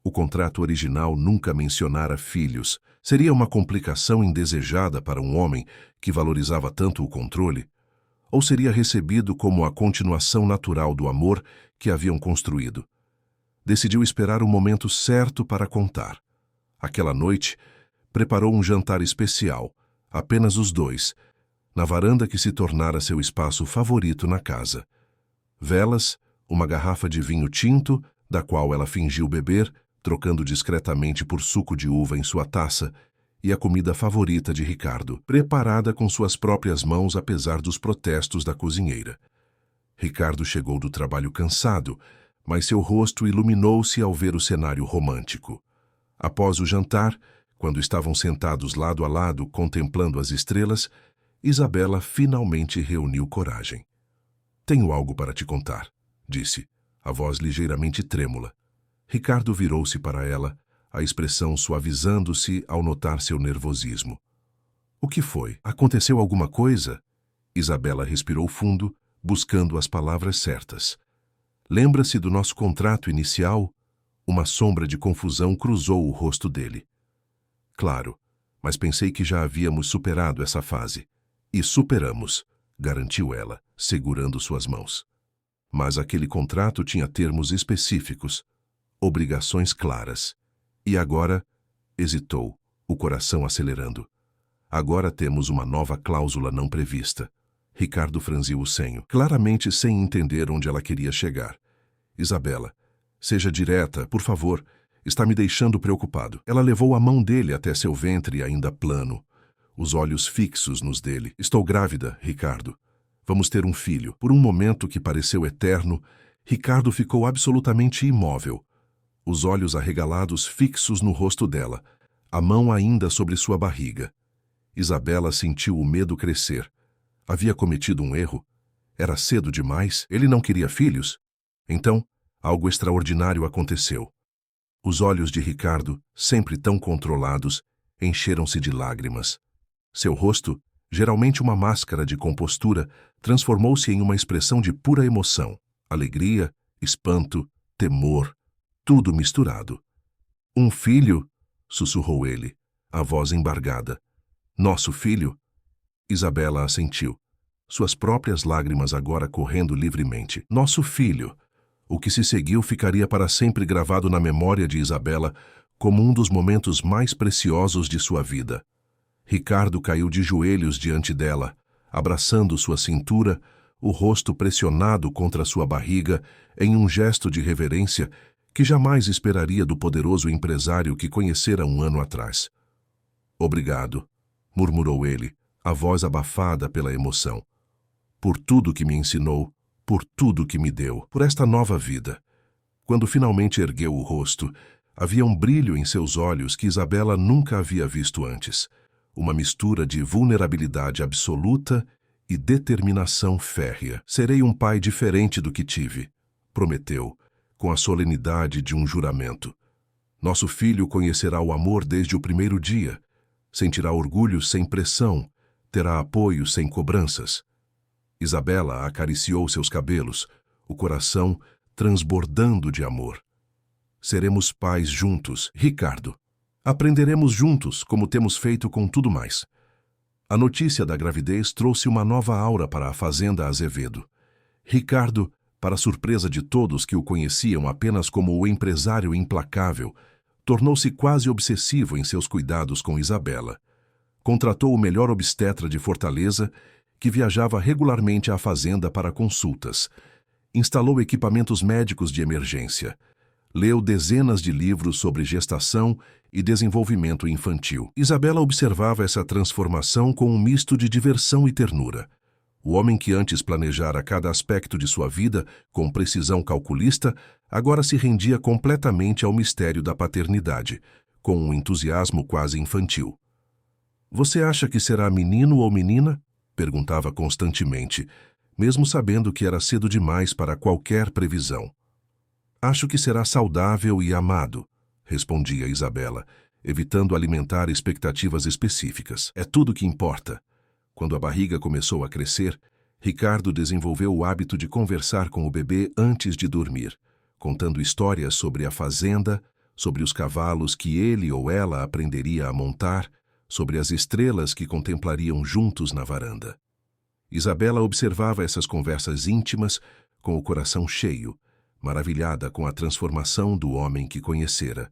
O contrato original nunca mencionara filhos. Seria uma complicação indesejada para um homem que valorizava tanto o controle? Ou seria recebido como a continuação natural do amor que haviam construído? Decidiu esperar o momento certo para contar. Aquela noite, preparou um jantar especial, apenas os 2, na varanda que se tornara seu espaço favorito na casa. Velas, uma garrafa de vinho tinto, da qual ela fingiu beber, trocando discretamente por suco de uva em sua taça, e a comida favorita de Ricardo, preparada com suas próprias mãos apesar dos protestos da cozinheira. Ricardo chegou do trabalho cansado, mas seu rosto iluminou-se ao ver o cenário romântico. Após o jantar, quando estavam sentados lado a lado contemplando as estrelas, Isabela finalmente reuniu coragem. "Tenho algo para te contar", disse, a voz ligeiramente trêmula. Ricardo virou-se para ela, a expressão suavizando-se ao notar seu nervosismo. "O que foi? Aconteceu alguma coisa?" Isabela respirou fundo, buscando as palavras certas. "Lembra-se do nosso contrato inicial?" Uma sombra de confusão cruzou o rosto dele. "Claro, mas pensei que já havíamos superado essa fase." "E superamos", garantiu ela, segurando suas mãos. "Mas aquele contrato tinha termos específicos, obrigações claras. E agora?" Hesitou, o coração acelerando. "Agora temos uma nova cláusula não prevista." Ricardo franziu o senho, claramente sem entender onde ela queria chegar. "Isabela, seja direta, por favor. Está me deixando preocupado." Ela levou a mão dele até seu ventre ainda plano, os olhos fixos nos dele. "Estou grávida, Ricardo. Vamos ter um filho." Por um momento que pareceu eterno, Ricardo ficou absolutamente imóvel, os olhos arregalados fixos no rosto dela, a mão ainda sobre sua barriga. Isabela sentiu o medo crescer. Havia cometido um erro? Era cedo demais? Ele não queria filhos? Então, algo extraordinário aconteceu. Os olhos de Ricardo, sempre tão controlados, encheram-se de lágrimas. Seu rosto, geralmente uma máscara de compostura, transformou-se em uma expressão de pura emoção, alegria, espanto, temor, tudo misturado. "Um filho?" sussurrou ele, a voz embargada. "Nosso filho?" Isabela assentiu, suas próprias lágrimas agora correndo livremente. "Nosso filho." O que se seguiu ficaria para sempre gravado na memória de Isabela como um dos momentos mais preciosos de sua vida. Ricardo caiu de joelhos diante dela, abraçando sua cintura, o rosto pressionado contra sua barriga em um gesto de reverência que jamais esperaria do poderoso empresário que conhecera um ano atrás. "Obrigado", murmurou ele, a voz abafada pela emoção. "Por tudo que me ensinou, por tudo que me deu, por esta nova vida." Quando finalmente ergueu o rosto, Havia um brilho em seus olhos que Isabela nunca havia visto antes. Uma mistura de vulnerabilidade absoluta e determinação férrea. Serei um pai diferente do que tive, prometeu, com a solenidade de um juramento. Nosso filho conhecerá o amor desde o primeiro dia, sentirá orgulho sem pressão, terá apoio sem cobranças. Isabela acariciou seus cabelos, o coração transbordando de amor. Seremos pais juntos, Ricardo. Aprenderemos juntos, como temos feito com tudo mais. A notícia da gravidez trouxe uma nova aura para a fazenda Azevedo. Ricardo, para surpresa de todos que o conheciam apenas como o empresário implacável, tornou-se quase obsessivo em seus cuidados com Isabela. Contratou o melhor obstetra de Fortaleza, que viajava regularmente à fazenda para consultas. Instalou equipamentos médicos de emergência. Leu dezenas de livros sobre gestação e desenvolvimento infantil. Isabela observava essa transformação com um misto de diversão e ternura. O homem que antes planejara cada aspecto de sua vida com precisão calculista, agora se rendia completamente ao mistério da paternidade, com um entusiasmo quase infantil. "Você acha que será menino ou menina?" perguntava constantemente, mesmo sabendo que era cedo demais para qualquer previsão. "Acho que será saudável e amado", respondia Isabela, evitando alimentar expectativas específicas. "É tudo que importa." Quando a barriga começou a crescer, Ricardo desenvolveu o hábito de conversar com o bebê antes de dormir, contando histórias sobre a fazenda, sobre os cavalos que ele ou ela aprenderia a montar, sobre as estrelas que contemplariam juntos na varanda. Isabela observava essas conversas íntimas com o coração cheio, maravilhada com a transformação do homem que conhecera.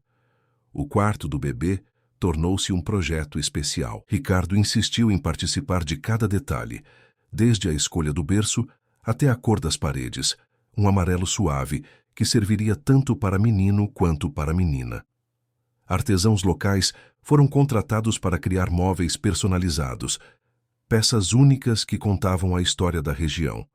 O quarto do bebê tornou-se um projeto especial. Ricardo insistiu em participar de cada detalhe, desde a escolha do berço até a cor das paredes, um amarelo suave que serviria tanto para menino quanto para menina. Artesãos locais foram contratados para criar móveis personalizados, peças únicas que contavam a história da região.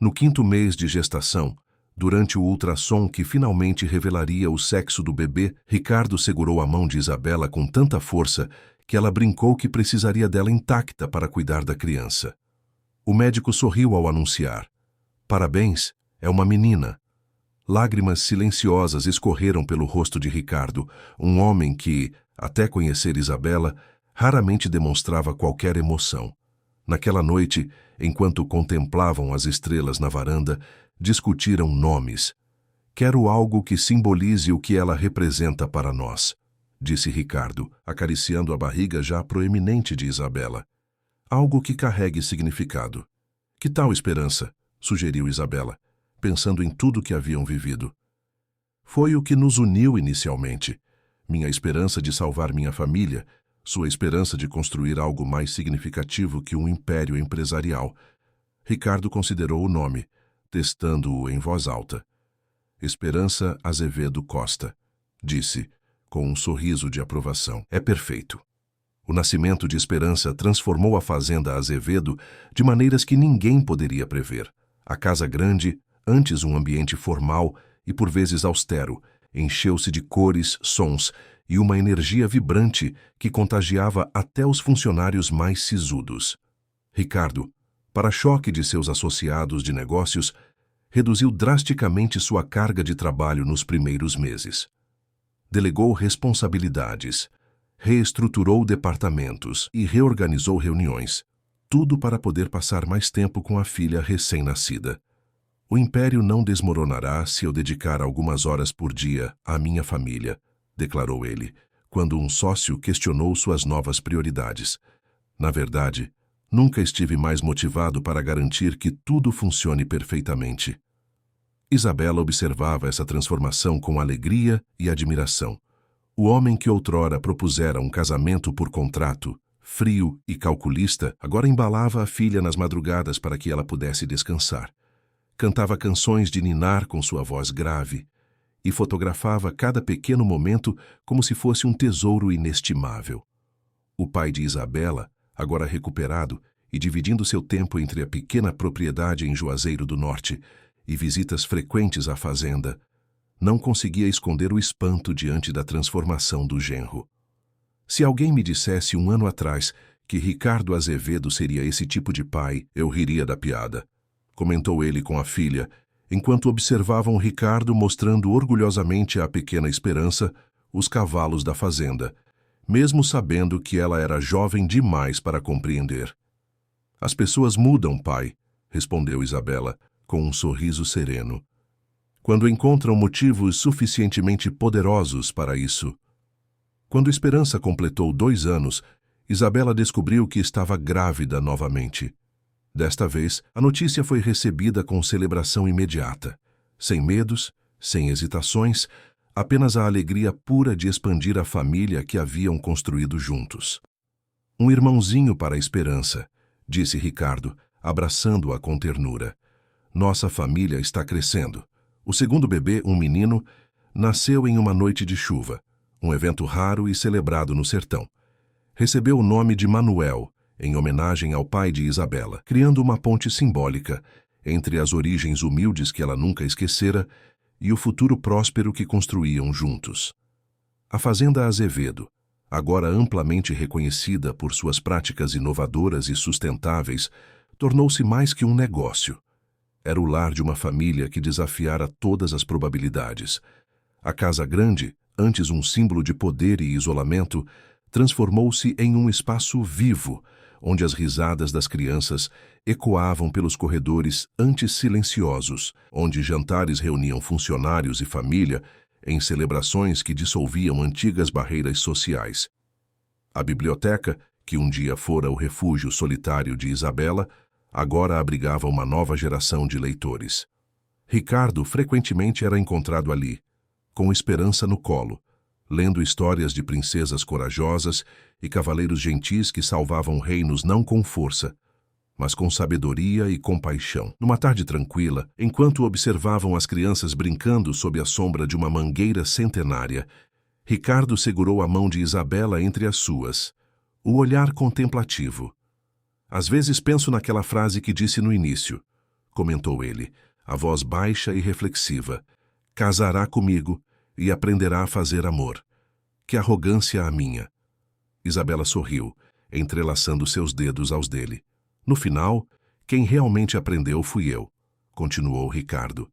No 5º mês de gestação, durante o ultrassom que finalmente revelaria o sexo do bebê, Ricardo segurou a mão de Isabela com tanta força que ela brincou que precisaria dela intacta para cuidar da criança. O médico sorriu ao anunciar: "Parabéns, é uma menina." Lágrimas silenciosas escorreram pelo rosto de Ricardo, um homem que, até conhecer Isabela, raramente demonstrava qualquer emoção. Naquela noite, enquanto contemplavam as estrelas na varanda, discutiram nomes. "Quero algo que simbolize o que ela representa para nós", disse Ricardo, acariciando a barriga já proeminente de Isabela. "Algo que carregue significado." "Que tal Esperança?", sugeriu Isabela, pensando em tudo que haviam vivido. "Foi o que nos uniu inicialmente. Minha esperança de salvar minha família, sua esperança de construir algo mais significativo que um império empresarial." Ricardo considerou o nome, testando-o em voz alta. "Esperança Azevedo Costa", disse, com um sorriso de aprovação. "É perfeito." O nascimento de Esperança transformou a fazenda Azevedo de maneiras que ninguém poderia prever. A casa grande, antes um ambiente formal e por vezes austero, encheu-se de cores, sons e uma energia vibrante que contagiava até os funcionários mais sisudos. Ricardo, para choque de seus associados de negócios, reduziu drasticamente sua carga de trabalho nos primeiros meses. Delegou responsabilidades, reestruturou departamentos e reorganizou reuniões, tudo para poder passar mais tempo com a filha recém-nascida. "O império não desmoronará se eu dedicar algumas horas por dia à minha família", declarou ele, quando um sócio questionou suas novas prioridades. "Na verdade, nunca estive mais motivado para garantir que tudo funcione perfeitamente." Isabela observava essa transformação com alegria e admiração. O homem que outrora propusera um casamento por contrato, frio e calculista, agora embalava a filha nas madrugadas para que ela pudesse descansar. Cantava canções de ninar com sua voz grave e fotografava cada pequeno momento como se fosse um tesouro inestimável. O pai de Isabela, agora recuperado e dividindo seu tempo entre a pequena propriedade em Juazeiro do Norte e visitas frequentes à fazenda, não conseguia esconder o espanto diante da transformação do genro. Se alguém me dissesse 1 ano atrás que Ricardo Azevedo seria esse tipo de pai, eu riria da piada, comentou ele com a filha, enquanto observavam Ricardo mostrando orgulhosamente à pequena Esperança os cavalos da fazenda, mesmo sabendo que ela era jovem demais para compreender. As pessoas mudam, pai, respondeu Isabela, com um sorriso sereno, quando encontram motivos suficientemente poderosos para isso. Quando Esperança completou 2 anos, Isabela descobriu que estava grávida novamente. Desta vez, a notícia foi recebida com celebração imediata, sem medos, sem hesitações, apenas a alegria pura de expandir a família que haviam construído juntos. Um irmãozinho para a Esperança, disse Ricardo, abraçando-a com ternura. Nossa família está crescendo. O segundo bebê, um menino, nasceu em uma noite de chuva, um evento raro e celebrado no sertão. Recebeu o nome de Manuel, em homenagem ao pai de Isabela, criando uma ponte simbólica entre as origens humildes que ela nunca esquecera e o futuro próspero que construíam juntos. A Fazenda Azevedo, agora amplamente reconhecida por suas práticas inovadoras e sustentáveis, tornou-se mais que um negócio. Era o lar de uma família que desafiara todas as probabilidades. A casa grande, antes um símbolo de poder e isolamento, transformou-se em um espaço vivo, onde as risadas das crianças ecoavam pelos corredores antes silenciosos, onde jantares reuniam funcionários e família em celebrações que dissolviam antigas barreiras sociais. A biblioteca, que um dia fora o refúgio solitário de Isabela, agora abrigava uma nova geração de leitores. Ricardo frequentemente era encontrado ali, com Esperança no colo, lendo histórias de princesas corajosas e cavaleiros gentis que salvavam reinos não com força, mas com sabedoria e compaixão. Numa tarde tranquila, enquanto observavam as crianças brincando sob a sombra de uma mangueira centenária, Ricardo segurou a mão de Isabela entre as suas, o olhar contemplativo. Às vezes penso naquela frase que disse no início, comentou ele, a voz baixa e reflexiva. Casará comigo e aprenderá a fazer amor. Que arrogância a minha. Isabela sorriu, entrelaçando seus dedos aos dele. No final, quem realmente aprendeu fui eu, continuou Ricardo.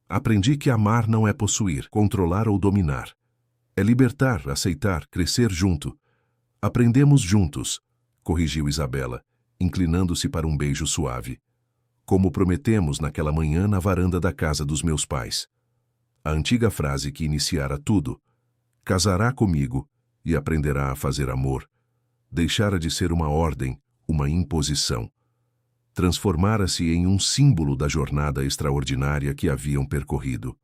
Aprendi que amar não é possuir, controlar ou dominar. É libertar, aceitar, crescer junto. Aprendemos juntos, corrigiu Isabela, inclinando-se para um beijo suave. Como prometemos naquela manhã na varanda da casa dos meus pais. A antiga frase que iniciara tudo, casará comigo e aprenderá a fazer amor, deixara de ser uma ordem, uma imposição. Transformara-se em um símbolo da jornada extraordinária que haviam percorrido.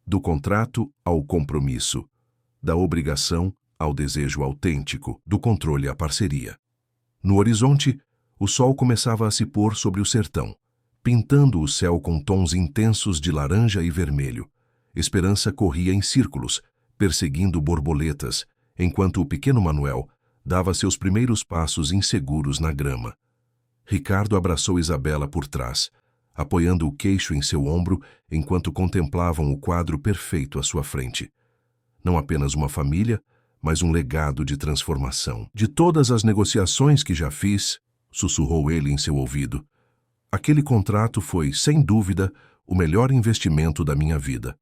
Do contrato ao compromisso, da obrigação ao desejo autêntico, do controle à parceria. No horizonte, o sol começava a se pôr sobre o sertão, pintando o céu com tons intensos de laranja e vermelho. Esperança corria em círculos, perseguindo borboletas, enquanto o pequeno Manuel dava seus primeiros passos inseguros na grama. Ricardo abraçou Isabela por trás, apoiando o queixo em seu ombro enquanto contemplavam o quadro perfeito à sua frente. Não apenas uma família, mas um legado de transformação. De todas as negociações que já fiz, sussurrou ele em seu ouvido, aquele contrato foi, sem dúvida, o melhor investimento da minha vida.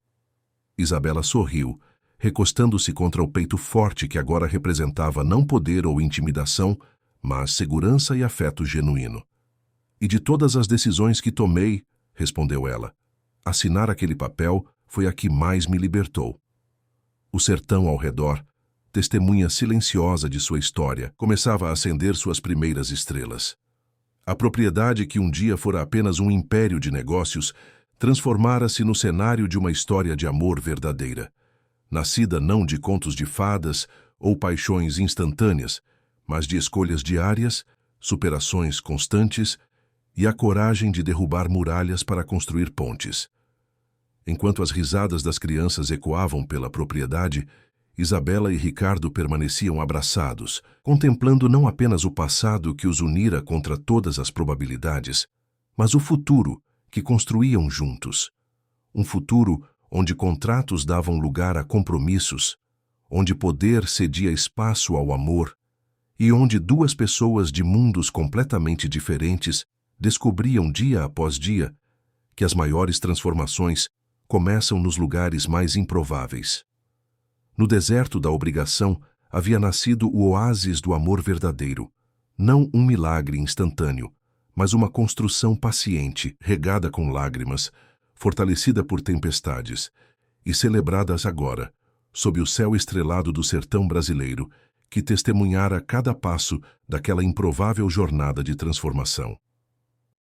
Isabela sorriu, recostando-se contra o peito forte que agora representava não poder ou intimidação, mas segurança e afeto genuíno. E de todas as decisões que tomei, respondeu ela, assinar aquele papel foi a que mais me libertou. O sertão ao redor, testemunha silenciosa de sua história, começava a acender suas primeiras estrelas. A propriedade que um dia fora apenas um império de negócios transformara-se no cenário de uma história de amor verdadeira, nascida não de contos de fadas ou paixões instantâneas, mas de escolhas diárias, superações constantes e a coragem de derrubar muralhas para construir pontes. Enquanto as risadas das crianças ecoavam pela propriedade, Isabela e Ricardo permaneciam abraçados, contemplando não apenas o passado que os unira contra todas as probabilidades, mas o futuro que construíam juntos. Um futuro onde contratos davam lugar a compromissos, onde poder cedia espaço ao amor e onde duas pessoas de mundos completamente diferentes descobriam dia após dia que as maiores transformações começam nos lugares mais improváveis. No deserto da obrigação havia nascido o oásis do amor verdadeiro, não um milagre instantâneo, mas uma construção paciente, regada com lágrimas, fortalecida por tempestades e celebradas agora, sob o céu estrelado do sertão brasileiro, que testemunhara cada passo daquela improvável jornada de transformação.